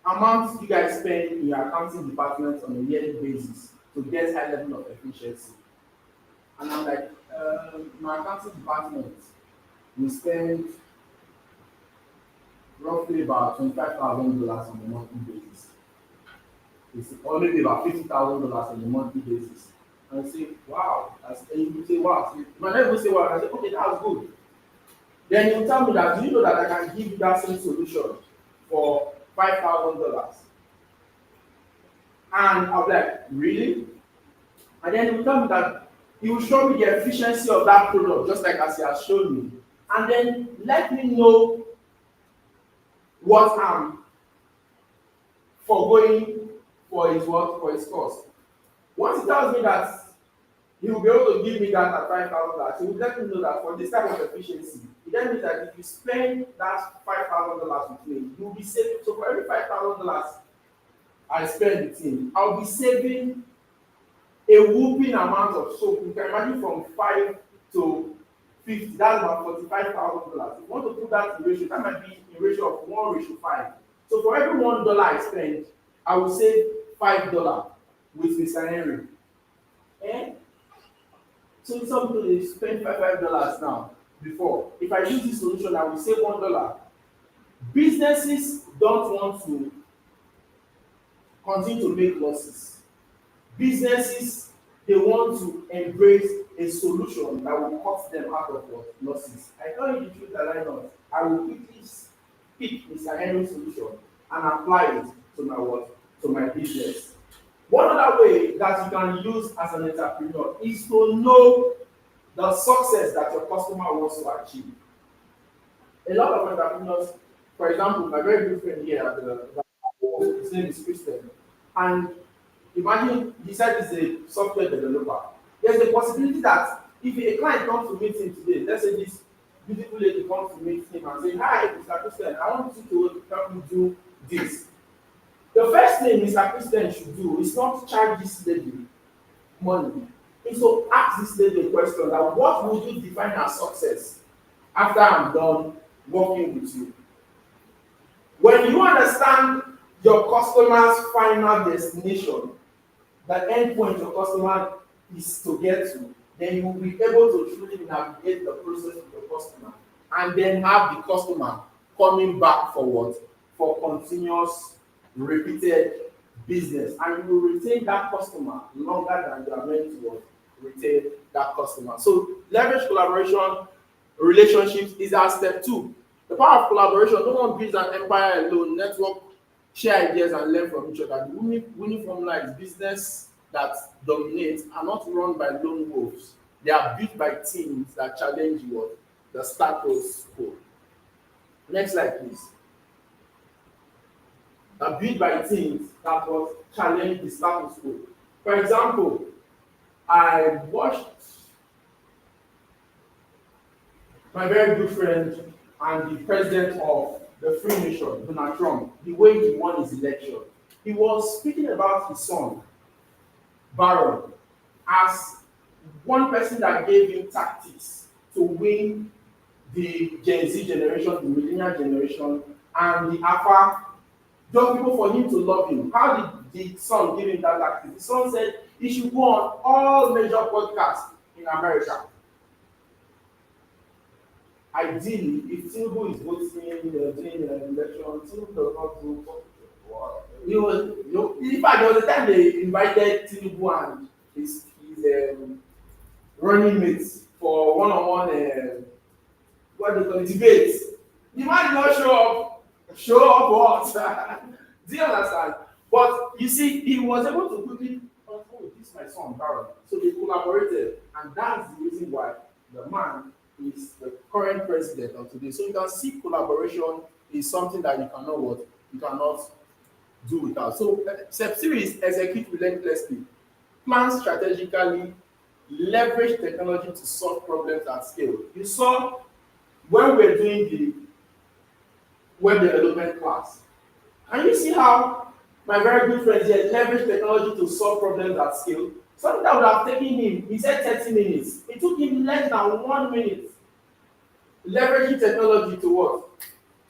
[SPEAKER 1] amount you guys spend in your accounting department on a yearly basis to get high level of efficiency? And I'm like, my accounting department, we spend roughly about $25,000 on a monthly basis. Or maybe about $50,000 on a monthly basis. And I say, wow, and you say, wow. My neighbor will say, wow. And I say, okay, that's good. Then you tell me that, do you know that I can give you that same solution for $5,000? And I'll be like, really? And then he will tell me that he will show me the efficiency of that product, just like as he has shown me. And then let me know what I'm foregoing for his work, for his cost. Once he tells me that he will be able to give me that at $5,000, he will let me know that for this type of efficiency, it then means that if you spend that $5,000 with me, you will be saving. So for every $5,000 I spend with him, I'll be saving a whooping amount of soap. You can imagine from 5 to 50, that's about $45,000. If you want to put that in ratio, that might be in ratio of 1:5. So for every $1 I spend, I will save $5 with Mr. Henry. Eh? So some people they spend $5 now before. If I use this solution, I will save $1. Businesses don't want to continue to make losses. Businesses, they want to embrace a solution that will cut them out of what? Losses. I tell you the truth that I know. I will quickly pick Mr. Henry's solution and apply it to my what? To my business. One other way that you can use as an entrepreneur is to know the success that your customer wants to achieve. A lot of entrepreneurs, for example, my very good friend here at his name is Christian, and imagine he said he's a software developer. There's a possibility that if a client comes to meet him today, let's say this beautiful lady comes to meet him and say, "Hi, Mr. Christian, I want you to help me do this." The first thing Mr. Christian should do is not charge this lady money. Is to ask this lady a question that what would you define as success after I'm done working with you? When you understand your customer's final destination, the end point your customer is to get to, then you will be able to truly navigate the process with your customer and then have the customer coming back for what? For continuous repeated business, and you will retain that customer longer than you are meant to retain that customer. So leverage collaboration relationships is our step 2. The power of collaboration. No one builds an empire alone. Network, share ideas, and learn from each other. The winning formula is business that dominates are not run by lone wolves. They are built by teams that challenge what? The status quo. Next slide, please. Are built by teams that will challenge the status quo. For example, I watched my very good friend and the president of the Free Nation, Donald Trump, the way he won his election. He was speaking about his son, Barron, as one person that gave him tactics to win the Gen Z generation, the millennial generation, and the Alpha, just people for him to love him. How did the son give him that tactic? The son said he should go on all major podcasts in America. Ideally, if Tinubu is voting during the election, Tinubu does not do. In fact, there was a time they invited Tinubu and his running mates for one-on-one what they call it, debates. The man did not show up. Show up what? Do you understand? But you see, he was able to quickly, oh, this is my son, Baron. So they collaborated, and that's the reason why the man is the current president of today. So you can see collaboration is something that you cannot what? You cannot do without. So step 3 is execute relentlessly. Plan strategically, leverage technology to solve problems at scale. You saw when we were doing the web development class. And you see how my very good friend here leveraged technology to solve problems at scale. Something that would have taken him, he said 30 minutes. It took him less than 1 minute. Leveraging technology to what?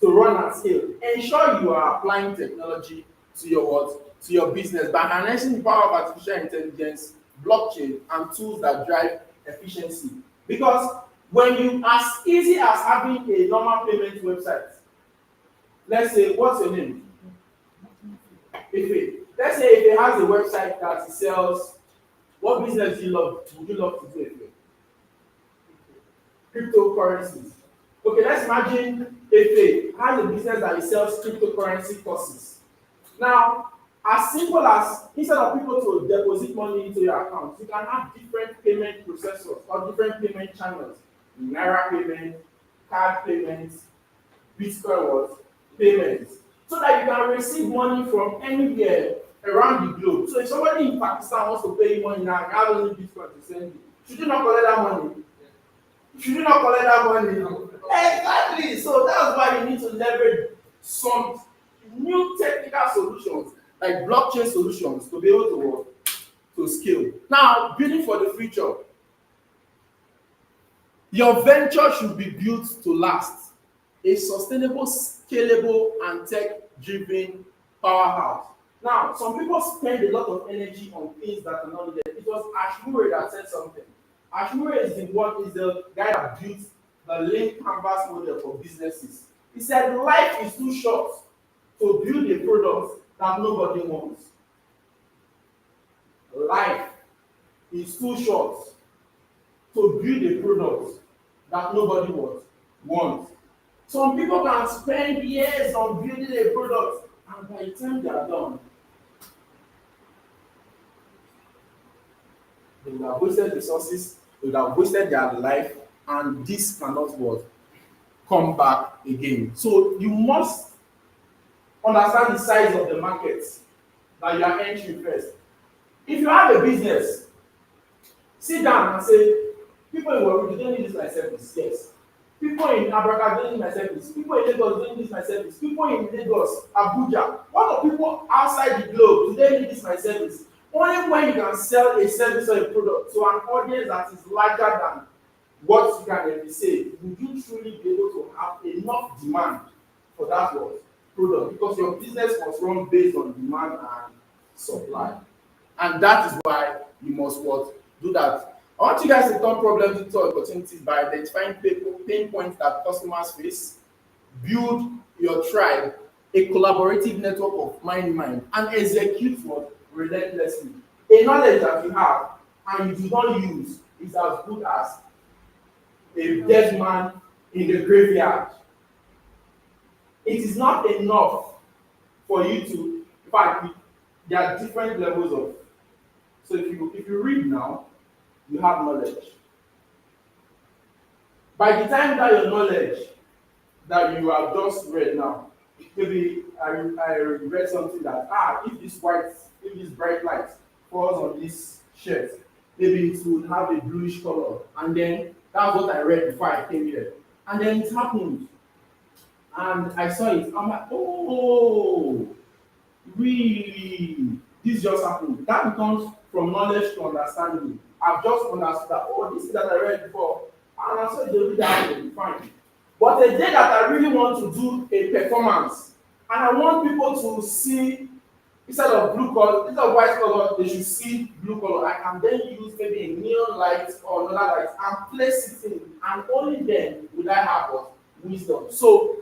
[SPEAKER 1] To run at scale. Ensure you are applying technology to your what? To your business by harnessing the power of artificial intelligence, blockchain, and tools that drive efficiency. Because when you, as easy as having a normal payment website, let's say, what's your name? Ife. Let's say if it has a website that sells, what business do you love? Would you love to do Ife? Cryptocurrencies. Okay, let's imagine Ife has a business that sells cryptocurrency courses. Now, as simple as instead of people to deposit money into your account, you can have different payment processors or different payment channels. Naira payment, card payments, Bitcoin what? Payments. So that you can receive money from anywhere around the globe. So if somebody in Pakistan wants to pay you money now, you have only Bitcoin to send you. Should you not collect that money? Should you not collect that money? Exactly. So that's why you need to leverage some new technical solutions like blockchain solutions to be able to work, to scale. Now, building for the future. Your venture should be built to last. A sustainable, scalable, and tech-driven powerhouse. Now, some people spend a lot of energy on things that are not needed. It was Ashmure that said something. Ashmure is the guy that built the lean canvas model for businesses. He said life is too short to build a product that nobody wants. Life is too short to build a product that nobody wants. Some people can spend years on building a product, and by the time they are done, they will have wasted resources, they will have wasted their life, and this cannot what? Come back again. So you must understand the size of the market that you are entering first. If you have a business, sit down and say, people in Warri, they don't need this my service. Yes. People in Abraka don't need my service. People in Lagos don't need my service. People in Lagos, Abuja, what are people outside the globe? Do they need this my service? Only when you can sell a service or a product to an audience that is larger than what you can ever say, would you truly be able to have enough demand for that product? Because your business must run based on demand and supply. And that is why you must do that. I want you guys to turn problems into opportunities by identifying pain points that customers face, build your tribe, a collaborative network of mind, and execute relentlessly. A knowledge that you have and you do not use is as good as a dead man in the graveyard. It is not enough for you to, in fact, there are different levels of. So if you read now, you have knowledge. By the time that your knowledge that you have just read now, maybe I read something that if this bright light falls on this shirt, maybe it would have a bluish color, and then that's what I read before I came here, and then it happened, and I saw it. I'm like, oh, really? This just happened. That becomes from knowledge to understanding. I've just understood that, this is that I read before, and I said, they'll be that fine. But the day that I really want to do a performance, and I want people to see, instead of blue color, instead of white color, they should see blue color. I can then use maybe a neon light or another light and place it in, and only then will I have wisdom. So,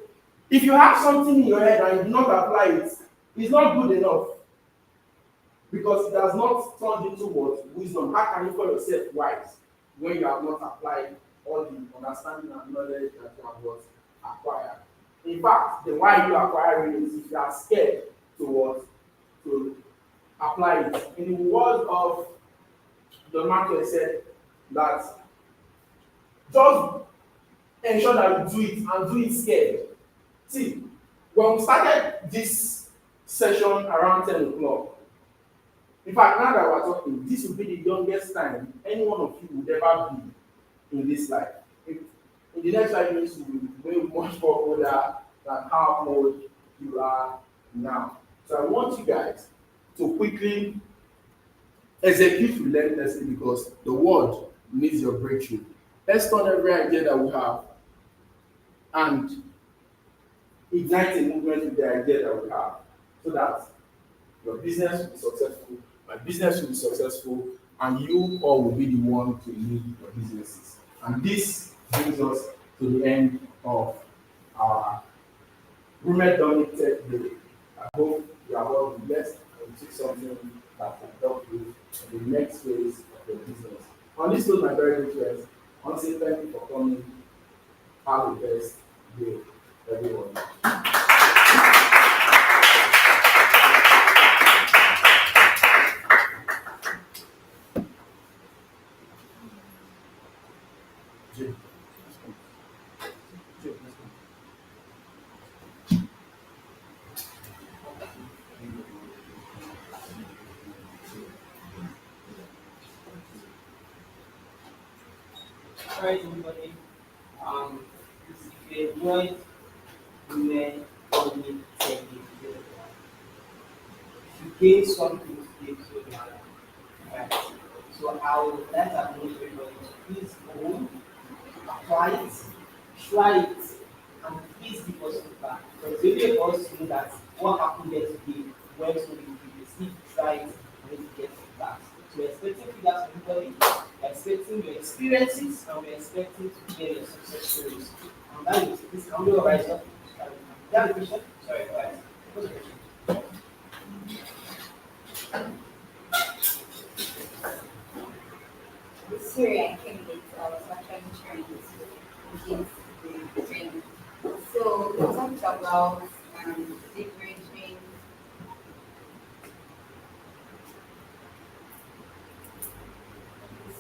[SPEAKER 1] if you have something in your head and you do not apply it, it's not good enough. Because it has not turned into wisdom. How can you call yourself wise when you have not applied all the understanding and knowledge that you have acquired? In fact, the why you acquiring is if you are scared to apply it. In the word of the market said that just ensure that you do it and do it scared. See, when we started this session around 10 o'clock, In fact, now that we're talking, this will be the youngest time any one of you would ever be in this life. In the next 5 minutes, you will be way much more older than how old you are now. So I want you guys to quickly execute relentlessly because the world needs your breakthrough. Let's turn every idea that we have and ignite a movement with the idea that we have so that your business will be successful, my business will be successful, and you all will be the one to lead your businesses. And this brings us to the end of our Women Dominated Day. I hope you are all blessed and take something that can help you in the next phase of your business. On this note, my very good friends, I want to say thank you for coming. Have the best day, everyone. Jay, let's go. Jay, let's go.
[SPEAKER 7] Alright, everybody. If you enjoyed women only taking you gain something today so now. Right. So I would like to admonish everybody to please go, apply it, try it, and please give us feedback. Because many of us know that what happened there today went so many people. If you try it, you need to get feedback. So we're expecting feedback from everybody. We're expecting your experiences and we're expecting to hear your success stories. And that is this can we rise up. Do you have a question? Sorry, guys. What's the question?
[SPEAKER 8] Sorry, I came late. I was actually trying to get the training. So we talked about leveraging.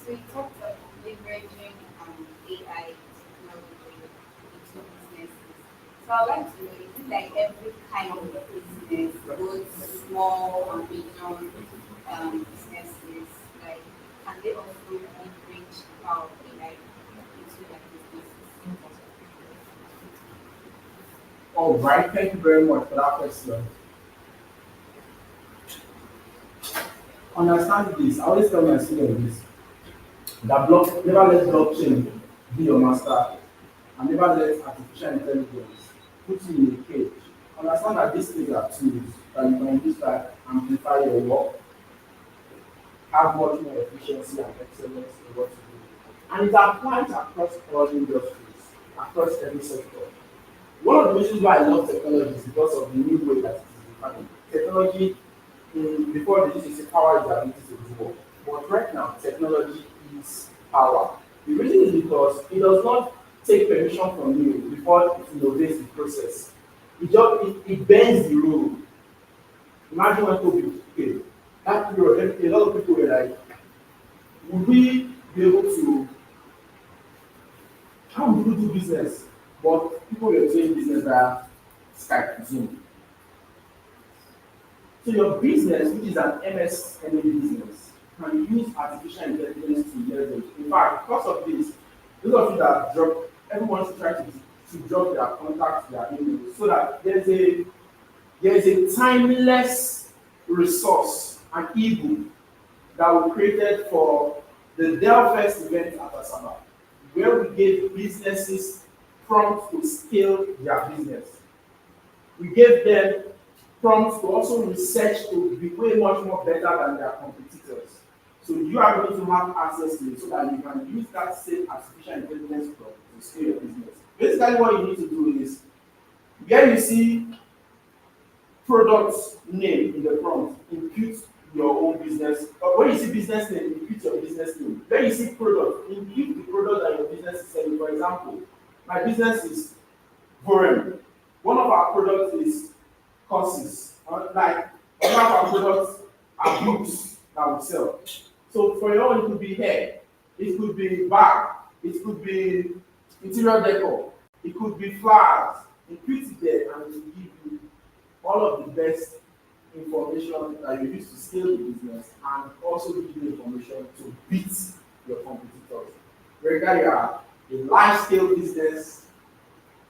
[SPEAKER 8] So we talked about leveraging AI technology into businesses. So I'd like to know, is it like every kind of business, both small and medium businesses, like can they also leverage power of AI into their businesses?
[SPEAKER 1] All right, thank you very much for that question. Understand this. I always tell my students this. That never let blockchain be your master, and never let artificial intelligence put you in a cage. Understand that these things are tools that you can use to amplify your work, have much more efficiency and excellence in what you do. And it applies across all industries, across every sector. One of the reasons why I love technology is because of the new way that it is defined. Technology, before they used to say power is the ability to do work. But right now, technology is power. The reason is because it does not take permission from you before it innovates the process. It bends the rule. Imagine when COVID came. That period, a lot of people were like, would we be able to, how would we do business? But people were doing business via Skype, Zoom. So your business, which is an MSME business, can use artificial intelligence to leverage. In fact, because of this, those of you that drop, everyone should try to drop their contacts, their email, so that there is a timeless resource, an ebook that we created for the Dell Fest event at Asaba, where we gave businesses prompts to scale their business. We gave them prompts to also research to be way much more better than their competitors. So you are going to have access to it so that you can use that same artificial intelligence prompt to scale your business. Basically, what you need to do is where you see product name in the prompt, impute your own business. Or when you see business name, impute your business name. When you see product, impute the product that your business is selling. For example, my business is Vorem. One of our products is courses. Like one of our products are books that we sell. So for your own, it could be hair, it could be bag, it could be interior decor, it could be flowers. Impute it there and it will give you all of the best information that you use to scale the business and also give you information to beat your competitors. Whether you are a large scale business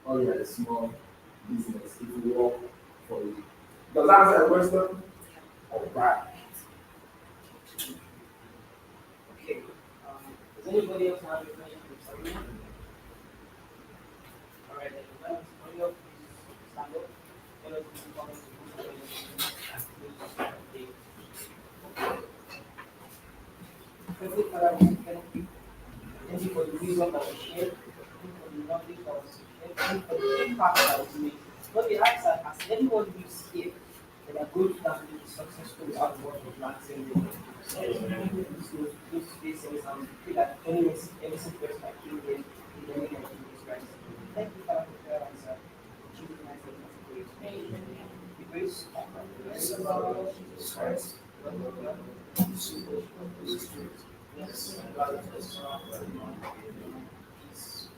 [SPEAKER 1] or you are a small business, it will work for you. Does that answer the question? All right.
[SPEAKER 9] Okay. Does anybody else have a question for Sabrina? All right, then. Well, anybody else please stand up. Let us move on to the Heavenly Father, we thank you. Thank you for the wisdom that was shared. Thank you for the knowledge that was shared. Thank you for the impact that was made. Lord, we ask that as anyone who is here, that are going to that be successful without what we're planting in those spaces and pray that any innocent person that came here in the name of Jesus Christ. Thank you, Father, for prayer answer. In Jesus' name, we pray. The grace of our Lord Jesus Christ, the love of God, and the sweet fellowship of the Holy Spirit. Yes, and God with us now and forevermore. Peace.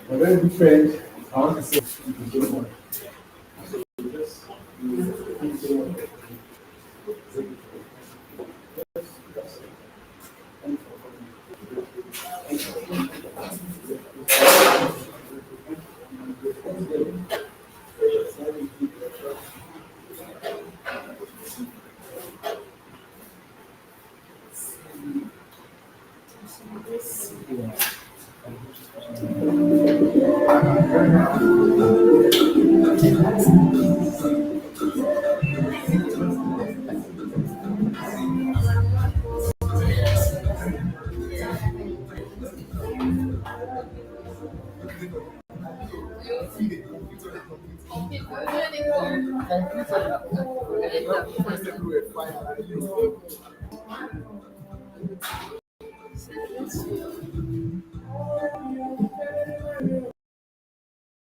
[SPEAKER 1] My very good friend, I want to say thank you so much. Thank you so much.